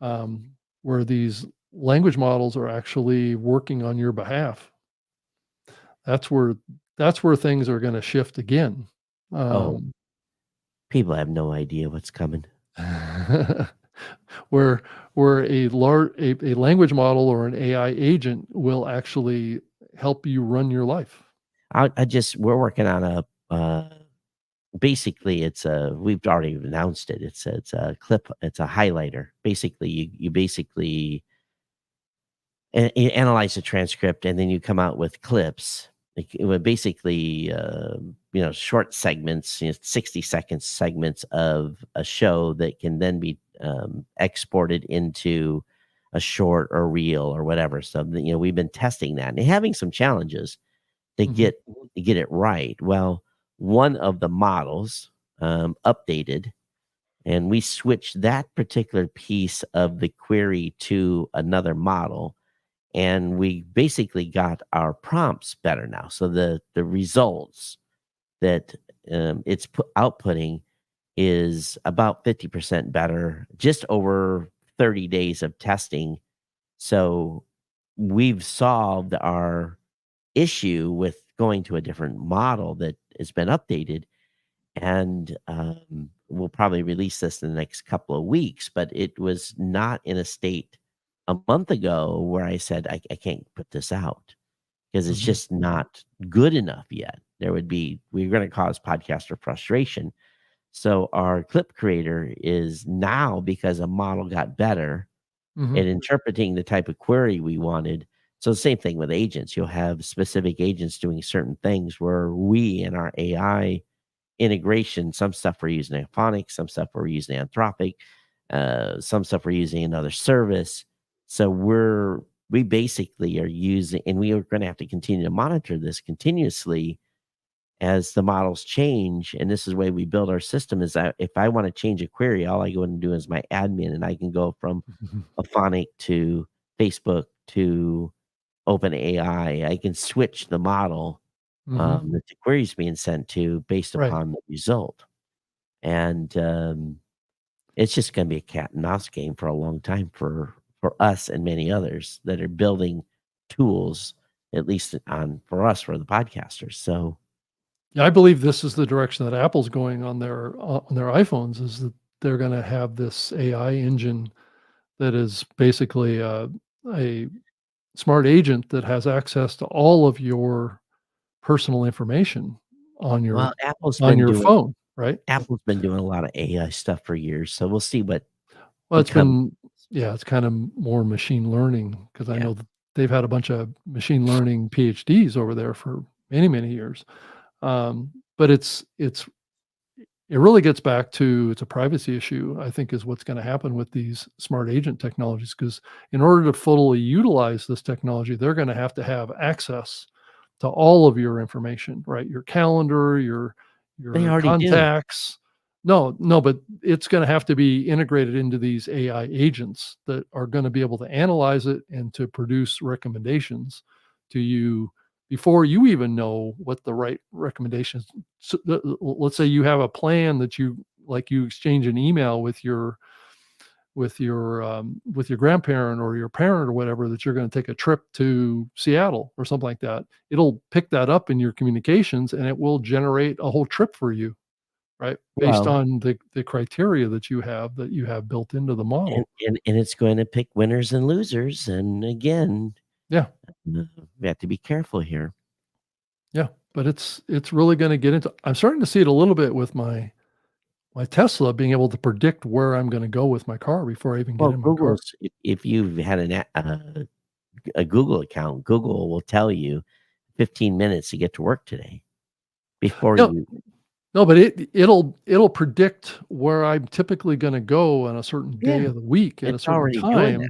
um, where these language models are actually working on your behalf, that's where things are going to shift again. Oh, Um, people have no idea what's coming. where a language model or an AI agent will actually help you run your life. We're working on basically we've already announced it. It's a clip, it's a highlighter. Basically, you basically you analyze the transcript and then you come out with clips. Like it would basically, short segments, 60-second segments of a show that can then be exported into a short or reel or whatever. So, we've been testing that and having some challenges to Mhm. get it right. Well, one of the models updated, and we switched that particular piece of the query to another model, and we basically got our prompts better now. So the results that it's outputting is about 50% better, just over 30 days of testing. So we've solved our issue with going to a different model that has been updated, and we'll probably release this in the next couple of weeks. But it was not in a state a month ago where I said I can't put this out because it's Mhm. just not good enough yet. We're going to cause podcaster frustration. So our clip creator is now, because a model got better Mhm. and interpreting the type of query we wanted. So the same thing with agents. You'll have specific agents doing certain things where we in our AI integration, some stuff we're using Phonics, some stuff we're using Anthropic, some stuff we're using another service. So we basically are using, and we are going to have to continue to monitor this continuously as the models change. And this is the way we build our system: is that if I want to change a query, all I go in and do is my admin, and I can go from a Phonic to Facebook to OpenAI. I can switch the model Mhm. that the query is being sent to based Right. upon the result. And it's just going to be a cat and mouse game for a long time for us and many others that are building tools, at least for us, for the podcasters. So Yeah, I believe this is the direction that Apple's going on their iPhones, is that they're gonna have this AI engine that is basically a smart agent that has access to all of your personal information on well, your on your phone, right? Apple's been doing a lot of AI stuff for years. So we'll see what Well, becomes. it's kind of more machine learning, because I Yeah. know that they've had a bunch of machine learning PhDs over there for many, many years. But it really gets back to, it's a privacy issue, I think, is what's going to happen with these smart agent technologies. Because in order to fully utilize this technology, they're going to have access to all of your information, right? Your calendar, They your already do. contacts. No, no, but it's going to have to be integrated into these AI agents that are going to be able to analyze it and to produce recommendations to you before you even know what the right recommendations. So, let's say you have a plan that you exchange an email with your grandparent or your parent or whatever, that you're going to take a trip to Seattle or something like that. It'll pick that up in your communications and it will generate a whole trip for you, right? Based Well, on the criteria that you have built into the and model. and it's going to pick winners and losers. And again, Yeah. we have to be careful here. Yeah. But it's really going to get into, I'm starting to see it a little bit with my Tesla being able to predict where I'm going to go with my car before I even get Well, in my car. if you've had a Google account, Google will tell you 15 minutes to get to work today before No, you. no, but it'll predict where I'm typically going to go on a certain day Yeah, of the week at a it's certain already doing time, that.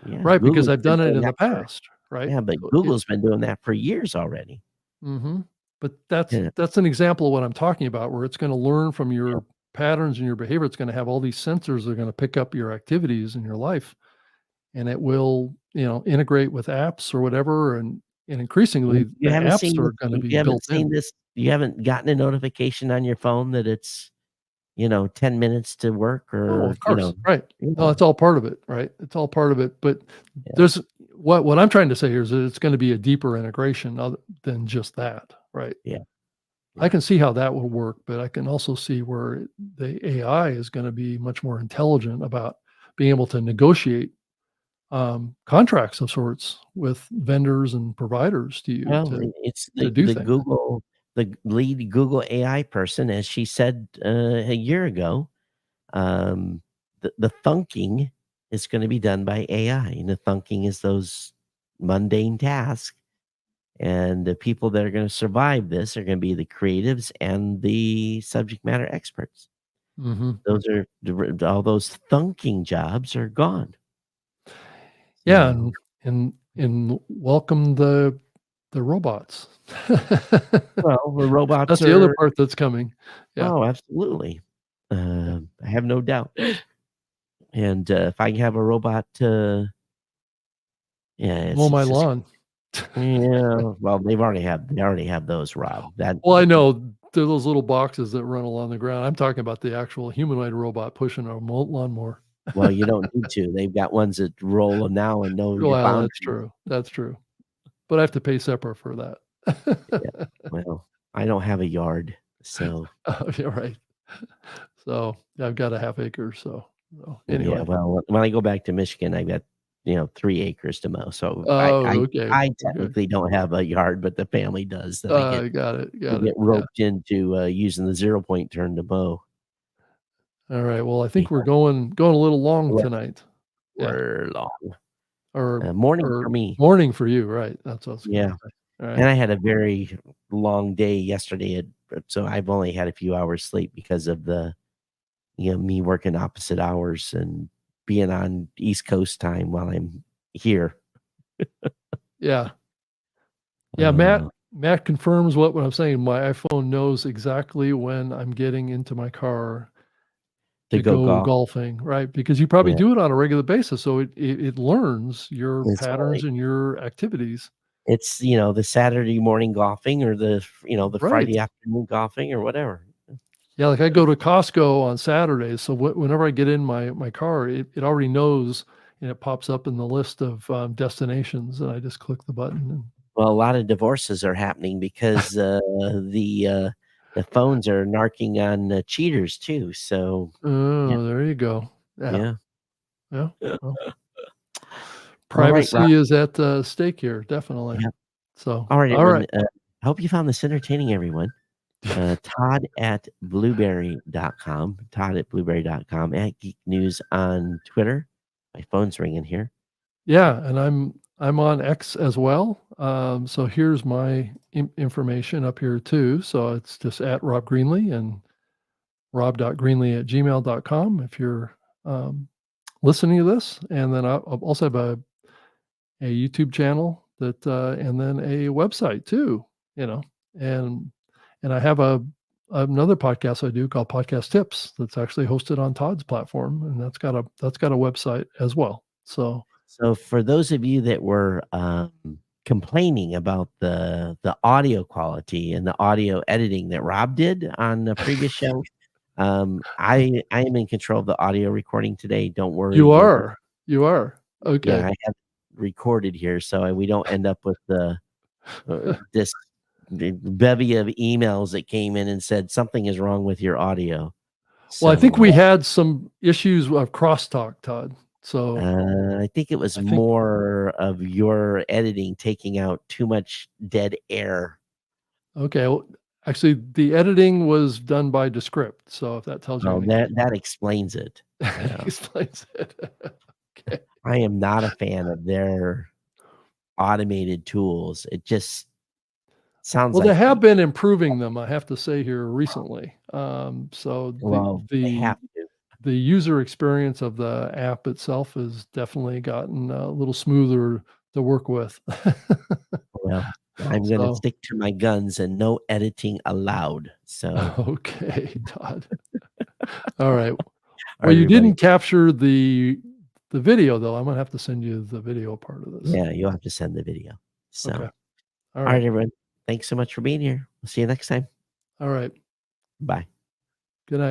Yeah, right? Because Google's I've been done it doing in the that for. past, right? Yeah, but So Google's been doing that for years already. mhm. But that's Yeah, that's an example of what I'm talking about, where it's going to learn from yeah. your patterns and your behavior. It's going to have all these sensors that are going to pick up your activities in your life, and it will, integrate with apps or whatever, and And increasingly you the haven't apps seen this are going to if be you haven't built seen in. this you haven't gotten a notification on your phone that it's 10 minutes to work, Oh, or of course, right. yeah, No, it's all part of it, right? It's all part of it, but Yeah. there's what I'm trying to say here is that it's gonna be a deeper integration other than just that, right? Yeah. I can see how that will work, but I can also see where the AI is gonna be much more intelligent about being able to negotiate, contracts of sorts with vendors and providers to you Well, to it's to the do things. the lead Google AI person, as she said a year ago. The thunking is going to be done by AI, and the thunking is those mundane tasks. And the people that are going to survive this are going to be the creatives and the subject matter experts. Mhm. Those are all those thunking jobs are gone. Yeah, So, and welcome the robots. well, the robots That's the other are. part that's coming. Yeah. Oh, absolutely. Yeah. I have no doubt. And if I can have a robot, yeah, Mow my it's just lawn. yeah. Well, they already have those, Rob. That Well, I know they're those little boxes that run along the ground. I'm talking about the actual humanoid robot pushing a lawnmower. well, you don't need to. They've got ones that roll them now and know your Well, boundaries. that's true. That's true. But I have to pay separate for Yeah. that. Well, I don't have a yard, so Oh, yeah, right. So, yeah, I've got a half acre, so yeah. anyway. Well, when I go back to Michigan, I got 3 acres to mow. So Oh, okay. I Okay. technically don't have a yard, but the family does. That I get Got it, we got it. get Yeah. roped into using the 0 point turn to mow. All right. Well, I Yeah, think we're going a little long we're, tonight. Yeah. we're long. Or Morning for or me. morning for you, right? That's what I was gonna Yeah. say. All right. And I had a very long day yesterday, so I've only had a few hours sleep because of me working opposite hours and being on East Coast time while I'm here. Yeah. Yeah, Uh, Matt confirms what I'm saying. My iPhone knows exactly when I'm getting into my car to to go go golf. golfing, right? Because you probably Yeah, do it on a regular basis, so it learns your it's patterns like and your activities. it's the Saturday morning golfing, or the Right. Friday afternoon golfing, or whatever. Yeah, like I go to Costco on Saturdays, so whenever I get in my car, it already knows, and it pops up in the list of, destinations, and I just click the button and Well, a lot of divorces are happening because the phones are narking on cheaters too. So yeah, oh, there you go. Yeah, yeah. yeah, well, All right, Rob. privacy is at, stake here, definitely. Yeah. So, All right, alright. everyone. I hope you found this entertaining, everyone. Todd at blueberry.com, Todd at blueberry.com, at Geek News on Twitter. My phone's ringing here. Yeah, and I'm on X as well. So here's my information up here too. So it's just at Rob Greenlee and rob.greenlee@gmail.com if you're listening to this. And then I'll also have a YouTube channel that and then a website too, you know. And and I have another podcast I do called Podcast Tips that's actually hosted on Todd's platform, and that's got a website as well. So So for those of you that were complaining about the audio quality and the audio editing that Rob did on the previous show, I am in control of the audio recording today. Don't worry. you are. You are. Yeah, Okay. I have recorded here, so we don't end up with this the bevy of emails that came in and said something is wrong with your audio. Well, I think So we had some issues of crosstalk, Todd. So I think it was I think more of your editing taking out too much dead air. okay. Well, actually, the editing was done by Descript. So if that tells you Well, anything, that explains it. Yeah. explains it. Okay. I am not a fan of their automated tools. It just sounds Well, they like have been improving them, I have to say here recently. So well, they have to. the user experience of the app itself has definitely gotten a little smoother to work with. Well, I'm gonna So, stick to my guns and no editing allowed. So, okay, Todd. All right. all Well, right, you everybody. didn't capture the video though. I'm gonna have to send you the video part of this. Yeah, you'll have to send the video. So, Okay. All all right, right. everyone. thanks so much for being here. We'll see you next time. All right. Bye. Good night.